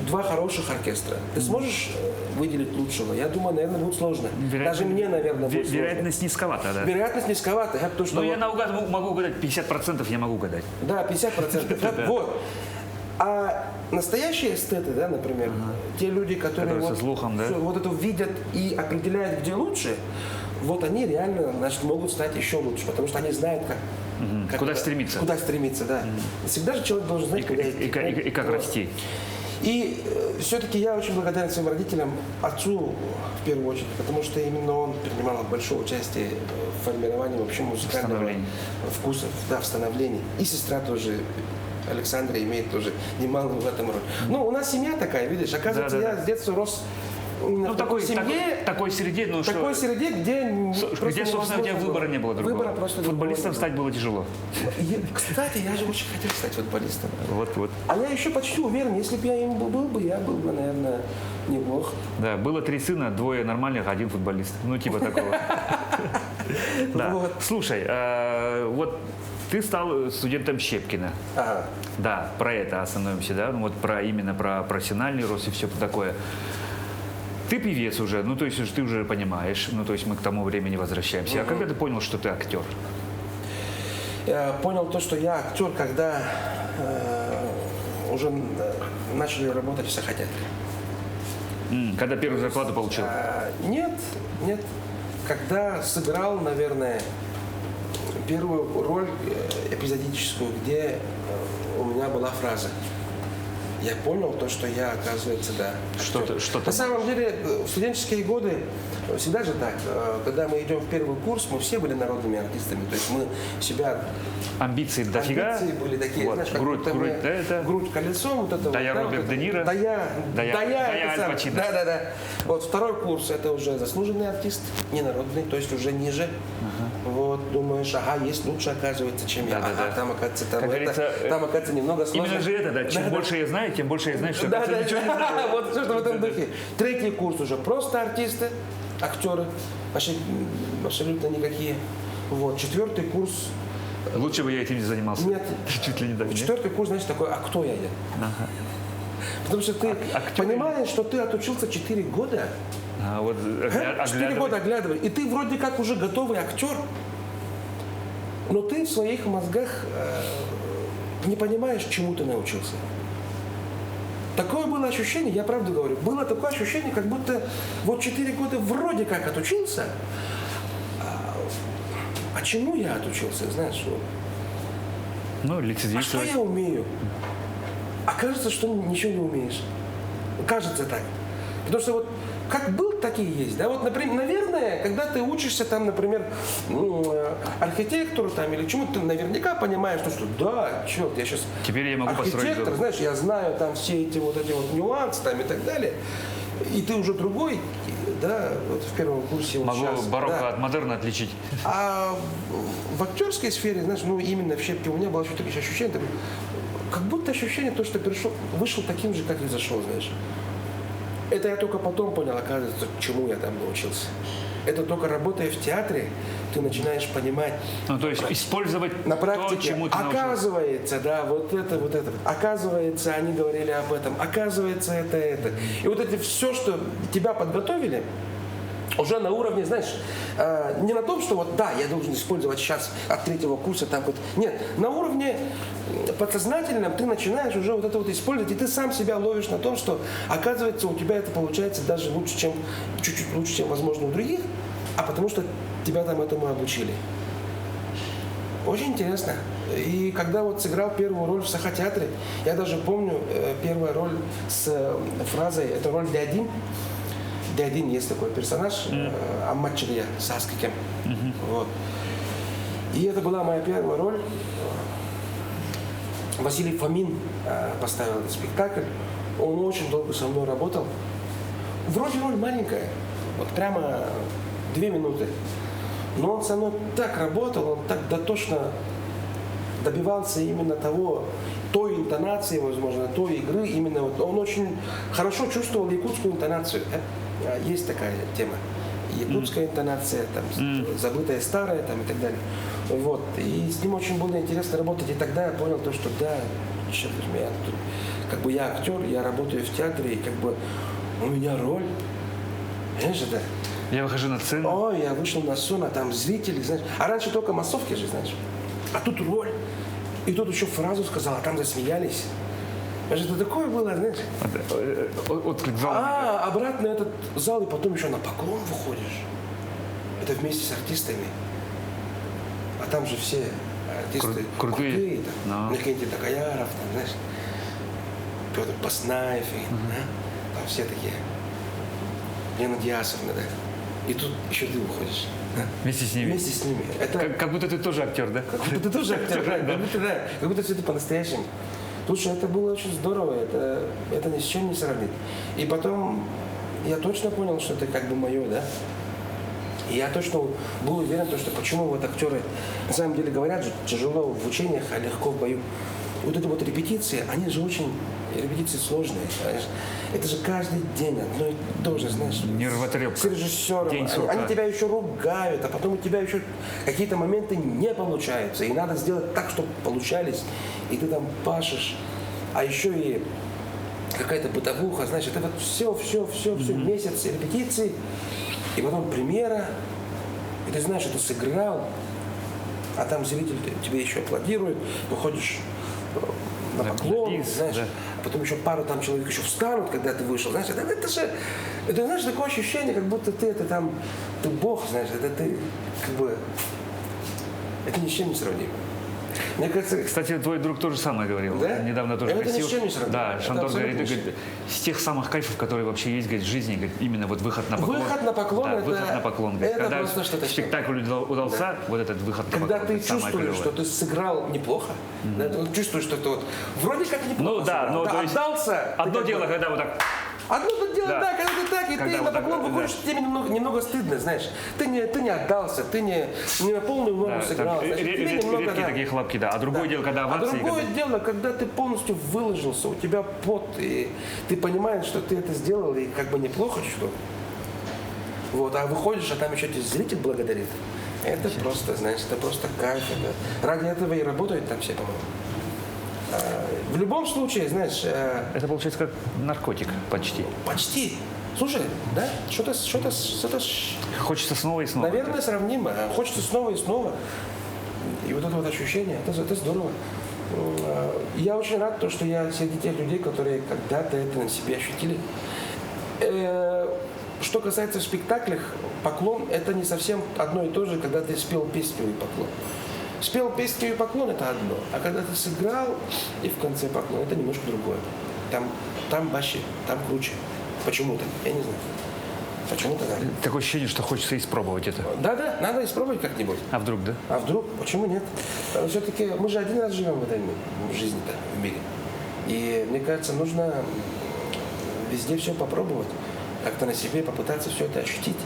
два хороших оркестра. Ты сможешь выделить лучшего? Я думаю, наверное, будет сложно. Даже мне, наверное, будет сложно. Вероятность низковата, да. Вероятность низковата. Потому что Ну, я наугад могу угадать, 50% я могу угадать. Да, 50%. Вот. А настоящие эстеты, да, например, те люди, которые Со слухом, да? вот это видят и определяют, где лучше, вот они реально, значит, могут стать еще лучше, потому что они знают, как Куда стремиться. Куда стремиться, да. Всегда же человек должен знать, куда идти. И как расти. И все-таки я очень благодарен своим родителям, отцу в первую очередь, потому что именно он принимал большое участие в формировании вообще музыкального вкуса, да, в становлении. И сестра тоже, Александра, имеет тоже немалую в этом роль. Ну, у нас семья такая, видишь, оказывается, я с детства рос Ну, в такой семье, такой среде, ну такой что... среде, где собственно, у тебя выбора не было другого. Выбора просто Футболистом не было. стать было тяжело. Кстати, я же очень хотел стать футболистом. Вот. А я еще почти уверен, если бы я им был бы, я был бы, наверное, неплох. Да, было 3 сына, 2 нормальных, 1 футболист. Ну, типа такого. Да. Вот. Слушай, вот ты стал студентом Щепкина. Ага. Да, про это остановимся, да? Ну, вот именно про профессиональный рост и все такое. Ты певец уже, ну, то есть ты уже понимаешь, ну, то есть мы к тому времени возвращаемся. А когда ты понял, что ты актер? Я понял то, что я актер, когда уже начали работать в Сахатеатре. Когда первую зарплату получил? Нет. Когда сыграл, наверное, первую роль эпизодическую, где у меня была фраза. Я понял то, что я, оказывается, да. Что-то. На самом деле, в студенческие годы всегда же так. Когда мы идем в первый курс, мы все были народными артистами. То есть мы себя... Амбиции дофига. Амбиции были такие, Вот. знаешь, как Грудь, будто мы- да, это. грудь колесом, вот это Да, я вот, Роберт вот Де это. Ниро. Да я Аль это сам. Пачино. Да. Вот второй курс это уже заслуженный артист, не народный, то есть уже ниже. Вот, думаешь, ага, есть лучше, оказывается, чем я. Да. Ага, там, оказывается, Как говорится, там, оказывается, немного сложно. Именно же это, да. Чем больше я знаю, тем больше я знаю, что оказывается, ничего не знаю. Вот все, что в этом духе. Третий курс уже просто артисты, актеры, вообще абсолютно никакие. Вот, четвертый курс. Лучше бы я этим не занимался. Нет. Чуть ли не так, нет? Четвертый курс, значит, такой, а кто я? Потому что ты понимаешь, что ты отучился 4 года. А вот 4 года оглядывай. И ты вроде как уже готовый актер, но ты в своих мозгах не понимаешь, чему ты научился. Такое было ощущение, я правду говорю, было такое ощущение, как будто вот 4 года вроде как отучился, а чему я отучился, знаешь? Вот. Ну, А что лицедействовать. я умею? А кажется, что ничего не умеешь. Кажется так. Потому что вот как был, так и есть. Да? Вот, например, наверное, когда ты учишься там, например, архитектуру там, или чему-то, ты наверняка понимаешь, что да, черт, я сейчас Теперь я могу построить архитектор, дом. знаешь, я знаю там все эти вот нюансы там и так далее. И ты уже другой, да, вот в первом курсе. Вот Могу сейчас, барокко да. от модерна отличить. А в актерской сфере, знаешь, ну именно в «Щепке» у меня было такое ощущение, как будто ощущение, то, что вышел таким же, как и зашел, знаешь. Это я только потом понял, оказывается, чему я там научился. Это только работая в театре, ты начинаешь понимать. Ну, то есть использовать На то, практике, чему ты научился. оказывается, да, вот это. Оказывается, они говорили об этом. Оказывается, это. И вот это все, что тебя подготовили, уже на уровне, знаешь, не на том, что вот, да, я должен использовать сейчас от 3-го курса там вот. Нет, на уровне подсознательном ты начинаешь уже вот это вот использовать, и ты сам себя ловишь на том, что, оказывается, у тебя это получается даже лучше, чем, чуть-чуть лучше, чем, возможно, у других, а потому что тебя там этому обучили. Очень интересно. И когда вот сыграл первую роль в Сахатеатре, я даже помню первая роль с фразой, это роль Дядин. Дядин есть такой персонаж, Аммат Чилья с Аскикем. Вот. И это была моя первая роль. Василий Фомин поставил этот спектакль. Он очень долго со мной работал. Вроде роль маленькая, вот прямо 2 минуты. Но он со мной так работал, он так дотошно добивался именно той интонации, возможно, той игры. Именно вот он очень хорошо чувствовал якутскую интонацию. Есть такая тема. Якутская интонация, там, забытая старая там, и так далее. Вот. И с ним очень было интересно работать. И тогда я понял то, что да, черт возьми, я актер, я работаю в театре, и как бы у меня роль. Знаешь, это... Я выхожу на сцену. Ой, я вышел на сцену, а там зрители, знаешь. А раньше только массовки же, знаешь. А тут роль. И тут еще фразу сказал, а там засмеялись. Это такое было, знаешь. Отклик зала. А обратно этот зал, и потом еще на поклон выходишь. Это вместе с артистами. А там же все артисты Крутые. там. Никентий Такаяров, там, знаешь. Петр Баснаев, там все такие. Лена Диасовна, да. И тут еще ты выходишь. Да? Вместе с ними. Вместе с ними. Это... Как будто ты тоже актер, да? Как будто ты тоже актер, да. Как будто все это по-настоящему. Слушай, это было очень здорово, это ни с чем не сравнить. И потом я точно понял, что это как бы мое, да. И я точно был уверен, что почему вот актеры, на самом деле говорят же, тяжело в учениях, а легко в бою. Вот эти вот репетиции, они же очень, репетиции сложные, знаешь. Это же каждый день одно и то же, знаешь. Нервотрепка. С режиссером. Они тебя еще ругают, а потом у тебя еще какие-то моменты не получаются. И надо сделать так, чтобы получались. И ты там пашешь. А еще и какая-то бытовуха, знаешь, это вот все, месяц репетиции. И потом премьера. И ты знаешь, что ты сыграл. А там зритель тебе еще аплодирует. Выходишь на поклон, знаешь, а потом еще пару там человек еще встанут, когда ты вышел, знаешь, это знаешь, такое ощущение, как будто ты бог, знаешь, это ты, как бы, это ни с чем не сравнимо. Мне кажется... Кстати, твой друг тоже самое говорил. Да? Недавно тоже Это ни просил. с чем не сравнимо. Да, Это Шандор абсолютно говорит, с тех самых кайфов, которые вообще есть, говорит, в жизни, говорит, именно вот выход на поклон. Выход на поклон, да, это... выход на поклон. Говорит, Это когда просто что-то... спектакль удался, да. Вот этот выход на поклон. Когда ты самое чувствуешь, клевое. что ты сыграл неплохо, да, ты чувствуешь, что ты вот вроде как неплохо Ну да, сыграл, но да, то есть отдался. одно дело, когда вот так... Одно дело, Да. да, когда ты так, и Когда ты вот на так, поклон выходишь, да. тебе немного стыдно, знаешь. Ты не отдался, ты не на полную ногу Да, сыграл. там Значит, тебе немного, редкие да. такие хлопки, да. А другое дело, когда А овации... другое когда- дело, когда ты полностью выложился, у тебя пот, и ты понимаешь, что ты это сделал, и как бы неплохо, что. Вот, а выходишь, а там еще тебе зритель благодарит. Это просто, знаешь, это просто кайф. Ради этого и работают там все, по-моему. В любом случае, знаешь, Это получается как наркотик почти. почти. Слушай, да, что-то, Хочется снова и снова. наверное, сравнимо. Хочется снова и снова. И вот это вот ощущение, это здорово. Я очень рад, что я среди тех людей, которые когда-то это на себе ощутили. Что касается спектаклей, поклон – это не совсем одно и то же, когда ты спел песню и поклон. Спел песню и поклон – это одно, а когда ты сыграл и в конце поклон – это немножко другое. Там вообще, там круче. Почему-то, я не знаю. Почему-то да. Такое ощущение, что хочется испробовать это. Да, надо испробовать как-нибудь. А вдруг, да? А вдруг? Почему нет? Все-таки мы же один раз живем в этой жизни-то, в мире. И мне кажется, нужно везде все попробовать. Как-то на себе попытаться все это ощутить.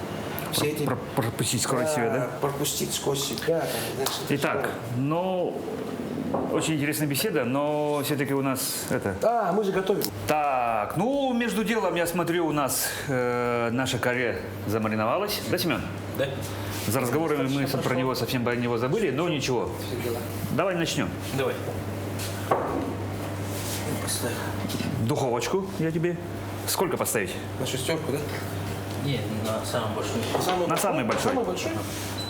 Все эти... Пропустить сквозь себя, да? Пропустить сквозь себя. Итак, ну, очень интересная беседа, но все-таки у нас это... Мы же готовим. Так, ну, между делом, я смотрю, у нас наша каре замариновалась. Да, Семен? Да? За разговорами мы про него совсем про него забыли, но ничего. Давай начнем. Давай. Поставь. Духовочку я тебе. Сколько поставить? На 6, да? Не, на самом большом. На самый большой. Самый большой?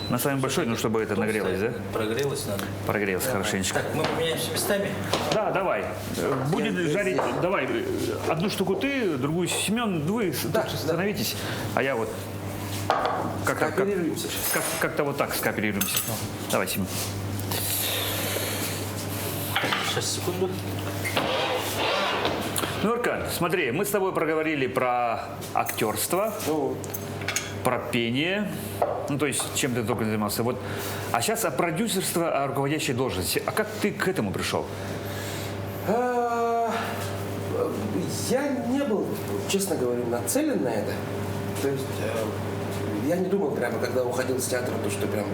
На самый большой, ну, чтобы это нагрелось, да? Прогрелось надо. Прогрелось хорошенечко. Так, мы поменяемся местами. Да, давай. Будет жарить. Давай. Одну штуку ты, другую Семен, вы Да, тут становитесь, а я вот Кооперируемся сейчас. как-то вот так скооперируемся. Давай, Семен. Сейчас, секунду. Ну, Аркан, смотри, мы с тобой проговорили про актерство, Ну, про пение, ну, то есть, чем ты только занимался. Вот. А сейчас о продюсерстве, о руководящей должности. А как ты к этому пришел? Я не был, честно говоря, нацелен на это. То есть я не думал прямо, когда уходил с театра, то что прям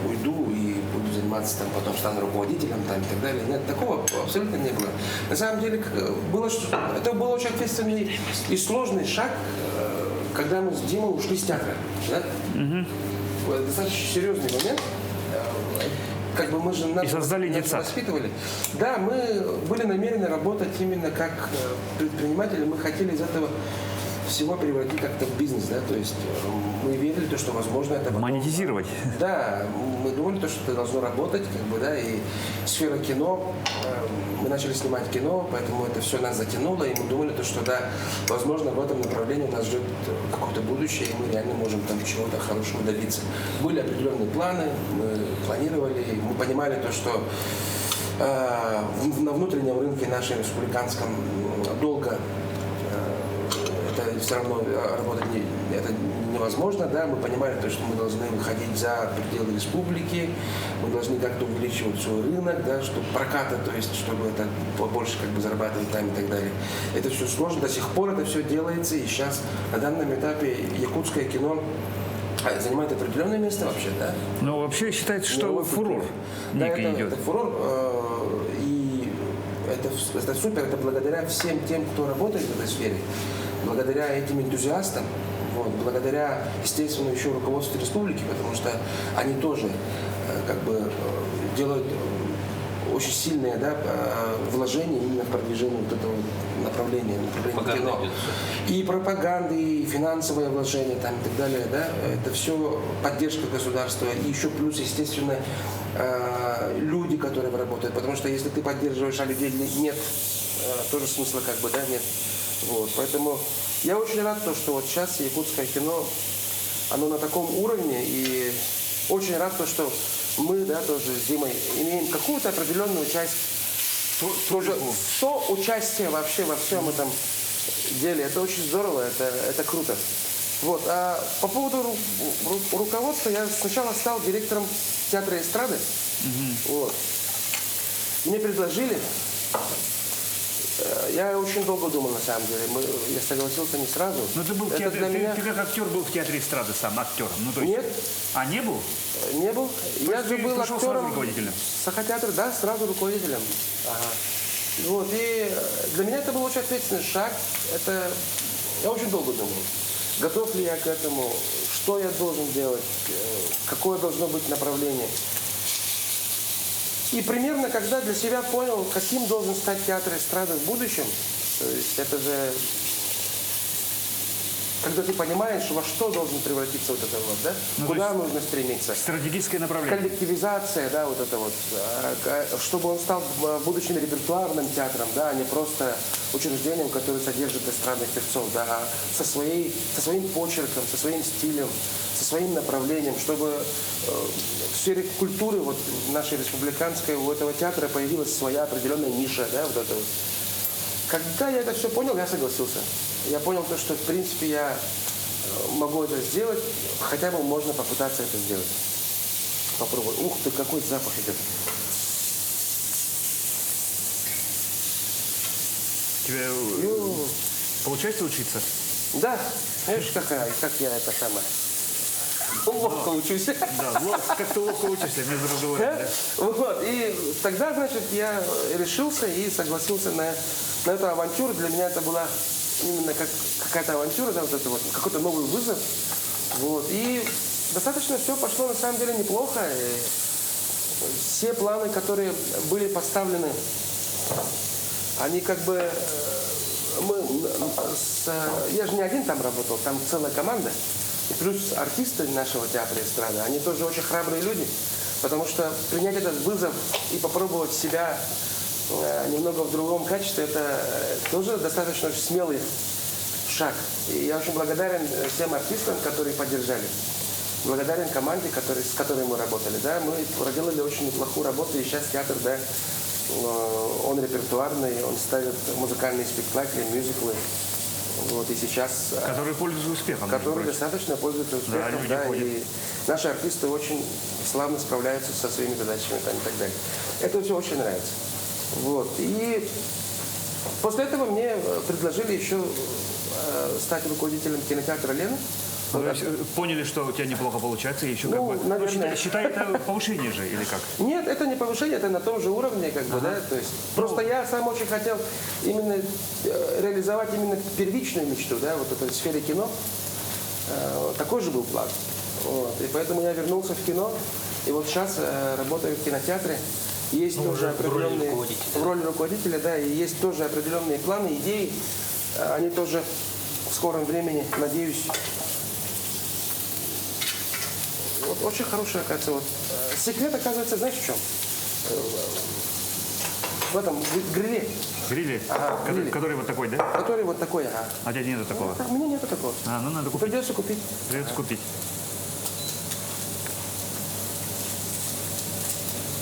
уйду и буду заниматься там, потом стану руководителем там, и так далее. Нет, такого абсолютно не было. На самом деле, это был очень ответственный и сложный шаг, когда мы с Димой ушли с театра. Да? Это достаточно серьезный момент. Как бы мы же И создали нас детсад. воспитывали. Да, мы были намерены работать именно как предприниматели. Мы хотели из этого всего превратить как-то в бизнес, да, то есть мы верили, то, что возможно это потом... Монетизировать. Да, мы думали, то, что это должно работать, как бы, да, и сфера кино, мы начали снимать кино, поэтому это все нас затянуло, и мы думали, то, что, да, возможно, в этом направлении у нас ждет какое-то будущее, и мы реально можем там чего-то хорошего добиться. Были определенные планы, мы планировали, мы понимали то, что на внутреннем рынке нашем республиканском долго это все равно работать это невозможно, да, мы понимали, то, что мы должны выходить за пределы республики, мы должны как-то увеличивать свой рынок, да, чтобы проката, то есть, чтобы это больше как бы зарабатывать там и так далее. Это все сложно, до сих пор это все делается, и сейчас на данном этапе якутское кино занимает определенное место вообще, да. Ну, вообще считается, что фурор Да, некий идет. это фурор, и это супер, это благодаря всем тем, кто работает в этой сфере, благодаря этим энтузиастам, вот, благодаря, естественно, еще руководству республики, потому что они тоже как бы делают очень сильные, да, вложения именно в продвижение вот этого направления кино. И пропаганды, и финансовые вложения там, и так далее, да, это все поддержка государства, и еще плюс, естественно, люди, которые работают, потому что если ты поддерживаешь, а людей нет, тоже смысла как бы, да, нет. Вот, поэтому я очень рад, что вот сейчас якутское кино, оно на таком уровне, и очень рад, что мы, да, тоже с Димой имеем какую-то определенную часть, тоже соучастие вообще во всем этом деле. Это очень здорово, это круто. Вот. А по поводу руководства, я сначала стал директором театра эстрады. Вот. Мне предложили. Я очень долго думал, на самом деле. Я согласился не сразу. Но ты был в театре, ты как актер был в театре эстрады сам, актером? Ну, то есть... Нет. А, не был? Не был. Я же был пришел сразу актером. руководителем? Сахатеатр, да, сразу руководителем. Ага. Вот. И для меня это был очень ответственный шаг. Я очень долго думал, готов ли я к этому, что я должен делать, какое должно быть направление. И примерно, когда для себя понял, каким должен стать театр эстрады в будущем, то есть это же, когда ты понимаешь, во что должен превратиться вот это вот, да? Ну, Куда нужно стремиться. Стратегическое направление. Коллективизация, да, вот это вот, чтобы он стал будущим репертуарным театром, да, а не просто учреждением, которое содержит эстрадных певцов, да, а со своим почерком, со своим стилем, со своим направлением, чтобы в сфере культуры, вот нашей республиканской, у этого театра появилась своя определенная ниша, да, вот это вот. Когда я это все понял, я согласился. я понял то, что в принципе я могу это сделать, хотя бы можно попытаться это сделать. Попробуй. Ух ты, какой запах идет. Тебе получается учиться? Да, знаешь, как я это самое. Ловко учусь. Да, как-то ловко учишься, между разговорами. Да? Вот, и тогда, значит, я решился и согласился на эту авантюру. Для меня это была именно как какая-то авантюра, да, вот это вот, какой-то новый вызов. Вот, и достаточно все пошло на самом деле неплохо. И все планы, которые были поставлены, они как бы... я же не один там работал, там целая команда. И плюс артисты нашего театра эстрады, они тоже очень храбрые люди, потому что принять этот вызов и попробовать себя немного в другом качестве, это тоже достаточно смелый шаг. И я очень благодарен всем артистам, которые поддержали. Благодарен команде, с которой мы работали. Да, мы проделали очень неплохую работу, и сейчас театр, да, он репертуарный, он ставит музыкальные спектакли, мюзиклы. Вот, и сейчас... Которые пользуются успехом. Которые достаточно пользуются успехом, да, и наши артисты очень славно справляются со своими задачами там, и так далее. Это все очень нравится. Вот. И после этого мне предложили еще стать руководителем кинотеатра «Лена». То есть поняли, что у тебя неплохо получается, и еще Ну, как бы... наверное. Считай, это повышение же, или как? Нет, это не повышение, это на том же уровне, как бы, да, то есть просто я сам очень хотел именно реализовать именно первичную мечту, да, вот в этой сфере кино. Такой же был план. Вот. И поэтому я вернулся в кино, и вот сейчас работаю в кинотеатре. Есть тоже определенные... В роли руководителя, да, и есть тоже определенные планы, идеи. Они тоже в скором времени, надеюсь... Вот очень хорошая, оказывается, вот. Секрет, оказывается, знаешь в чем? В этом гриле. Гриле? Ага, гриле. Который вот такой, да? Который вот такой, ага. А у тебя нету такого? У меня нету такого. Ну надо купить. Придется купить. Придется купить.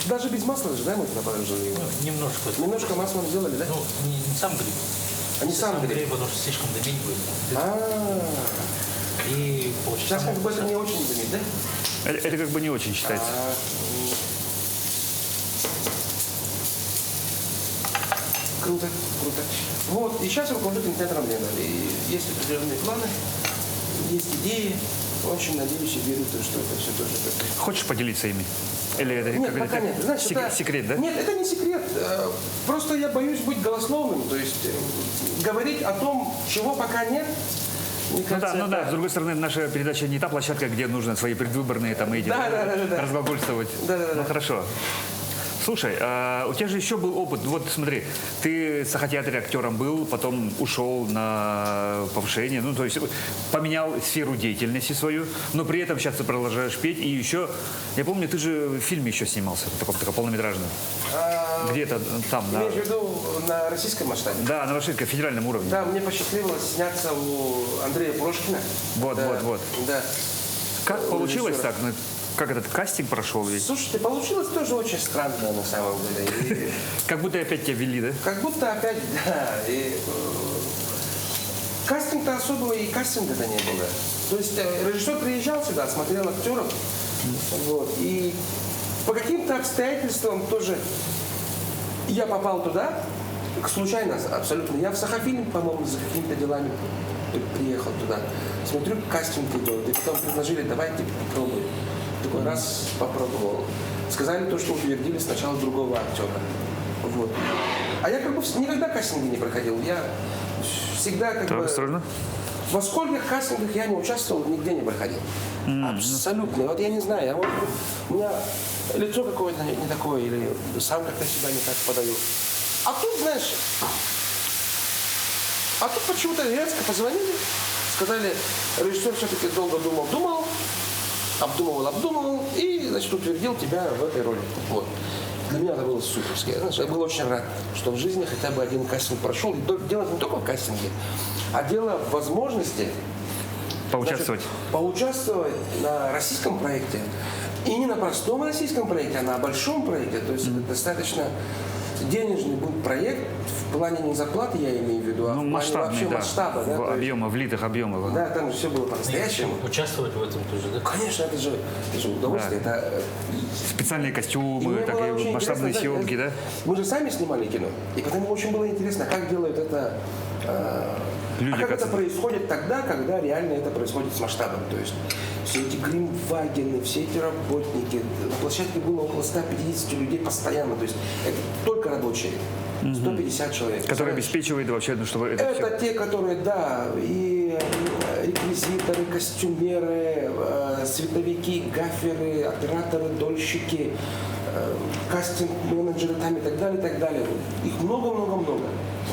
Даже без масла же, да, мы туда положили его? Немножко. Немножко маслом сделали, да? Ну, не сам гриб. А не сам гриль? Потому что слишком дымить будет. И Сейчас как бы это не очень дымит, да? Это как бы не очень считается. Круто, круто. Вот, и сейчас руковожу кинотеатром «Лена». И есть определенные планы, есть идеи. Очень надеюсь и верю, что это все тоже так. Хочешь поделиться ими? Или это Нет, пока нет. Знаешь, секрет, да? Нет, это не секрет. Просто я боюсь быть голословным. То есть говорить о том, чего пока нет. Мне кажется, да. С другой стороны, наша передача не та площадка, где нужно свои предвыборные там эти разглагольствовать. Да. Ну хорошо. Слушай, у тебя же еще был опыт. Вот смотри, ты в Сахатеатре актером был, потом ушел на повышение, ну то есть поменял сферу деятельности свою, но при этом сейчас ты продолжаешь петь. И еще, я помню, ты же в фильме еще снимался, таком полнометражном. Где-то там. Имеешь в виду на российском масштабе? Да, на российском федеральном уровне. Да, мне посчастливилось сняться у Андрея Прошкина. Вот. Да. Как получилось так? Ну, как этот кастинг прошел? Ведь? Слушайте, получилось тоже очень странно на самом деле. И как будто опять тебя вели, да? как будто опять, да. И, кастинг-то особого и кастинга-то не было. То есть режиссер приезжал сюда, смотрел актеров. Вот, и по каким-то обстоятельствам тоже я попал туда, случайно абсолютно. Я в Сахафильм, по-моему, за какими-то делами приехал туда. Смотрю, кастинг идет. И потом предложили, давайте попробуем. Такой раз попробовал. Сказали то, что утвердили сначала другого актера. Вот. А я как бы никогда кастинги не проходил. Я всегда как бы... Сложно? Во скольких кастингах я не участвовал, нигде не проходил. Абсолютно. Вот я не знаю, у меня лицо какое-то не такое, или сам как-то себя не так подаю. А тут, знаешь, почему-то резко позвонили, сказали, режиссер все-таки долго думал, обдумывал, и, значит, утвердил тебя в этой роли. Вот. Для меня это было суперски. Знаешь, я был очень рад, что в жизни хотя бы один кастинг прошел. И дело не только в кастинге, а дело в возможности поучаствовать. Поучаствовать на российском проекте. И не на простом российском проекте, а на большом проекте. То есть это достаточно денежный был проект в плане не зарплаты, я имею в виду, а Ну, в плане масштабный, вообще да. масштаба. Да, В то есть, объемах, влитых объемах. да, там же все было по-настоящему. Участвовать в этом тоже, да? Конечно, это же удовольствие. Да. Это, Специальные и костюмы, мне было такие очень масштабные интересно, съемки, да? Мы же сами снимали кино, и потому очень было интересно, как делают это, Люди, как как- это происходит тогда, когда реально это происходит с масштабом. То есть все эти гримвагены, все эти работники, на площадке было около 150 людей постоянно, то есть это только рабочие, 150 человек. Который Представляешь? обеспечивает вообще, ну, чтобы это Это все... те, которые, да, и реквизиторы, костюмеры, световики, гаферы, операторы, дольщики, кастинг-менеджеры там и так далее, и так далее. Их много-много-много.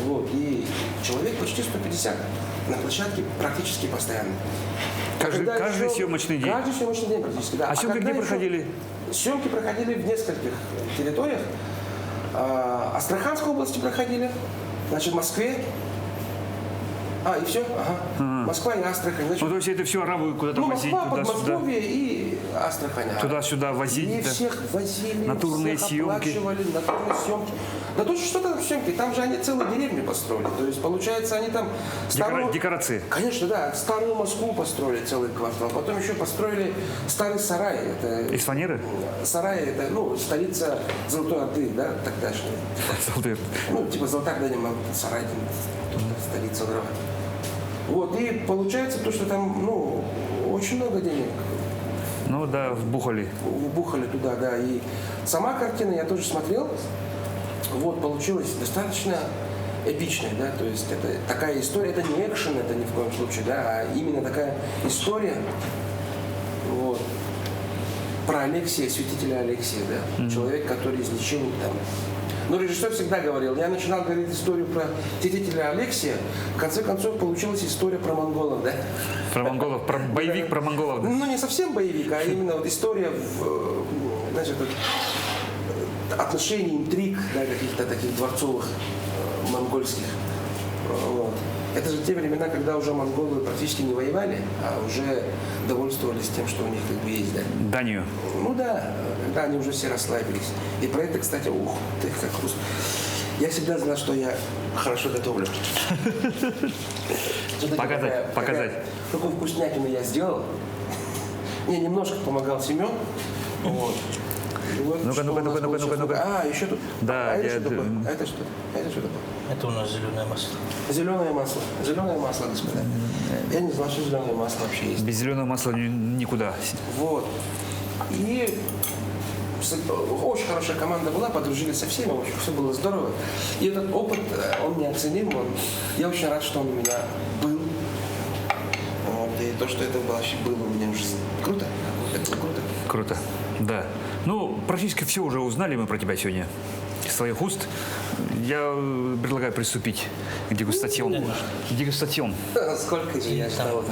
Вот. И человек почти 150 на площадке практически постоянно. Каждый съемочный день. Каждый съемочный день практически, да. А съемки когда где еще- проходили? Съемки проходили в нескольких территориях. Астраханской области проходили, значит, в Москве. И все, ага. Москва и Астрахань. Значит, Ну, то есть это все арабы куда-то ну, возить Москва, туда-сюда. Подмосковье и Астрахань. Туда-сюда возить. И да. всех возили, Натурные всех съемки. оплачивали, натурные съемки. Да то что там съемки, там же они целые деревни построили. То есть, получается, они там Декорации. Конечно, да, старую Москву построили целый квартал. Потом еще построили старый сарай. Это Из фанеры? Сарай, это, столица Золотой Орды, да, тогдашняя. Ну, типа Золотая Орда, Сарай, столица Грова. Вот, и получается то, что там, очень много денег Ну да, вбухали. вбухали туда, да. И сама картина я тоже смотрел. Вот, получилась достаточно эпичная, да, то есть это такая история, это не экшен, это ни в коем случае, да, а именно такая история, вот, про Алексия, святителя Алексия, да, человек, который излечил там. Но режиссер всегда говорил, я начинал говорить историю про святителя Алексия, в конце концов получилась история про монголов, да. Про монголов, про боевик про монголов. Да. Ну, не совсем боевик, а именно вот история, значит, отношений, интриг, да, каких-то таких дворцовых монгольских. Вот. Это же те времена, когда уже монголы практически не воевали, а уже довольствовались тем, что у них как бы есть, да. Данию. Ну да, когда они уже все расслабились. И про это, кстати, ты как рус. Я всегда знал, что я хорошо готовлю. Показать. Такую вкуснятину я сделал. Мне немножко помогал Семен. Вот. И вот Ну-ка, что ну-ка, у нас ну-ка, получилось. ну-ка, ну-ка. Еще тут. Да, это я что такое? думаю. Это что? Это что такое? Это у нас зеленое масло. Зеленое масло. Зеленое масло, господа. Я не знал, что зеленое масло вообще есть. Без зеленого масла никуда. Вот. И очень хорошая команда была, подружились со всеми, в общем, все было здорово. И этот опыт, он неоценим, я очень рад, что он у меня был. Вот, и то, что это вообще было у меня уже круто. Это было круто. Круто. Да. Ну, практически все уже узнали мы про тебя сегодня. Из твоих уст. Я предлагаю приступить к дегустациону. Дегустацион. Сколько же я ждал.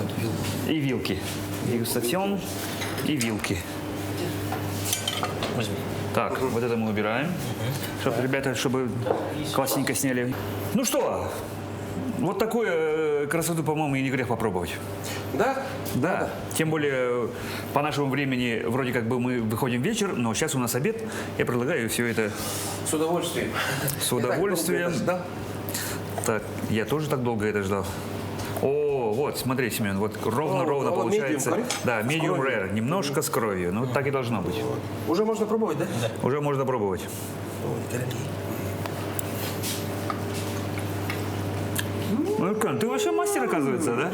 И вилки. Дегустацион и вилки. Возьми. Так, вот это мы убираем, чтобы ребята, чтобы классненько сняли. Ну что, вот такую красоту, по-моему, и не грех попробовать. Да? Да, тем более по нашему времени вроде как бы мы выходим вечер, но сейчас у нас обед. Я предлагаю все это С удовольствием. с удовольствием. Я так долго это ждал. Так, я тоже так долго это ждал. О, вот, смотри, Семен, вот ровно-ровно вот получается. medium, Да, с medium кровью. rare, немножко с кровью. Ну, так и должно быть. Уже можно пробовать, да? Уже можно пробовать. Ой, дорогие. Ну, Кан, ты вообще мастер, оказывается, да?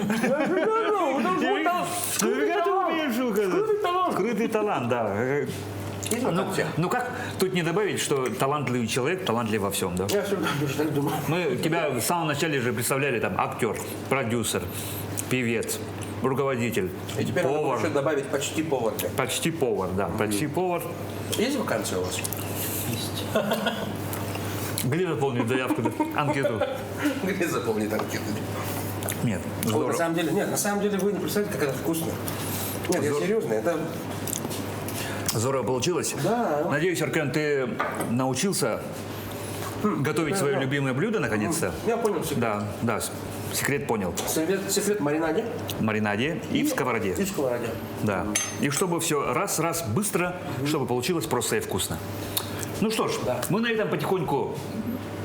Нифига ты умеешь, оказывается. Скрытый талант, да. Ну как тут не добавить, что талантливый человек талантлив во всем, да? Я все так думаю. Мы тебя в самом начале же представляли там актер, продюсер, певец, руководитель, И теперь надо повар. еще добавить почти повар. Почти повар, да, почти повар. Есть вакансия у вас? Есть. Где заполнить заявку, анкету? Где заполнить анкету? Нет, На здорово. самом деле, нет, на самом деле вы не представляете, как это вкусно. Нет, я серьезно, это... Здорово получилось. Да. Надеюсь, Аркан, ты научился готовить свое любимое блюдо наконец-то? Я понял секрет. Да, да, секрет понял. Секрет в маринаде. В маринаде и в сковороде. И в сковороде. Да. И чтобы все раз-раз быстро, чтобы получилось просто и вкусно. Ну что ж, мы на этом потихоньку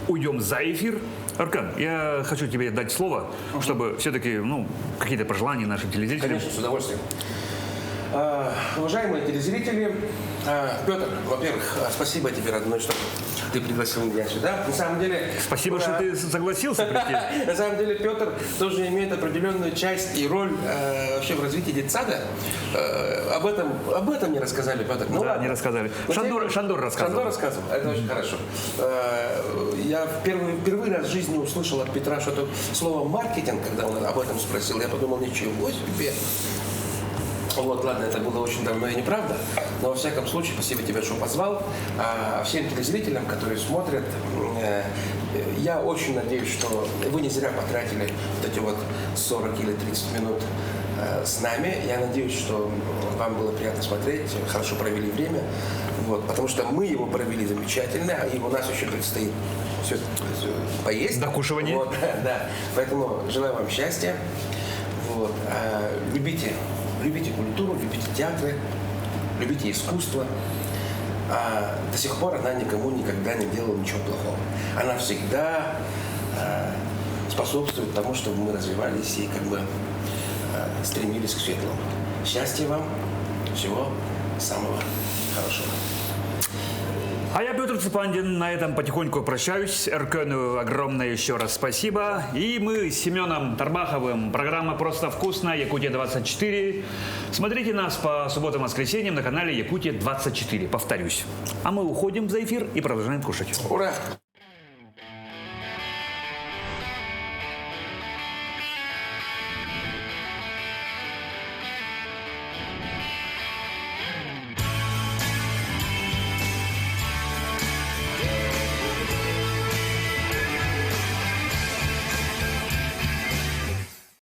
уйдем за эфир. Аркан, я хочу тебе дать слово, чтобы все-таки, ну, какие-то пожелания нашим телезрителям. Конечно, с удовольствием. Уважаемые телезрители, Петр, во-первых, спасибо тебе, родной, что ты пригласил меня сюда. На самом деле... Спасибо, что ты согласился прийти. На самом деле Петр тоже имеет определенную часть и роль вообще в развитии детсада. Об этом не рассказали, Петр. Ну, Да, ладно. не рассказали. Шандор рассказывал. Шандор рассказывал, это очень хорошо. Я впервые раз в жизни услышал от Петра что-то слово маркетинг, когда он об этом спросил. Я подумал, ничего себе. Вот, ладно, это было очень давно и неправда, но во всяком случае, спасибо тебе, что позвал. Всем телезрителям, которые смотрят, я очень надеюсь, что вы не зря потратили вот эти вот 40 или 30 минут с нами. Я надеюсь, что вам было приятно смотреть, хорошо провели время, вот, потому что мы его провели замечательно, и у нас еще предстоит все поесть. Докушивание. Вот, да, поэтому желаю вам счастья. Вот, любите культуру, любите театры, любите искусство. До сих пор она никому никогда не делала ничего плохого. Она всегда способствует тому, чтобы мы развивались и как бы стремились к светлому. Счастья вам, всего самого хорошего. А я, Петр Цепандин, на этом потихоньку прощаюсь. Эркену огромное еще раз спасибо. И мы с Семеном Тарбаховым. Программа «Просто вкусно», Якутия-24. Смотрите нас по субботам и воскресеньям на канале Якутия-24. Повторюсь. А мы уходим за эфир и продолжаем кушать. Ура!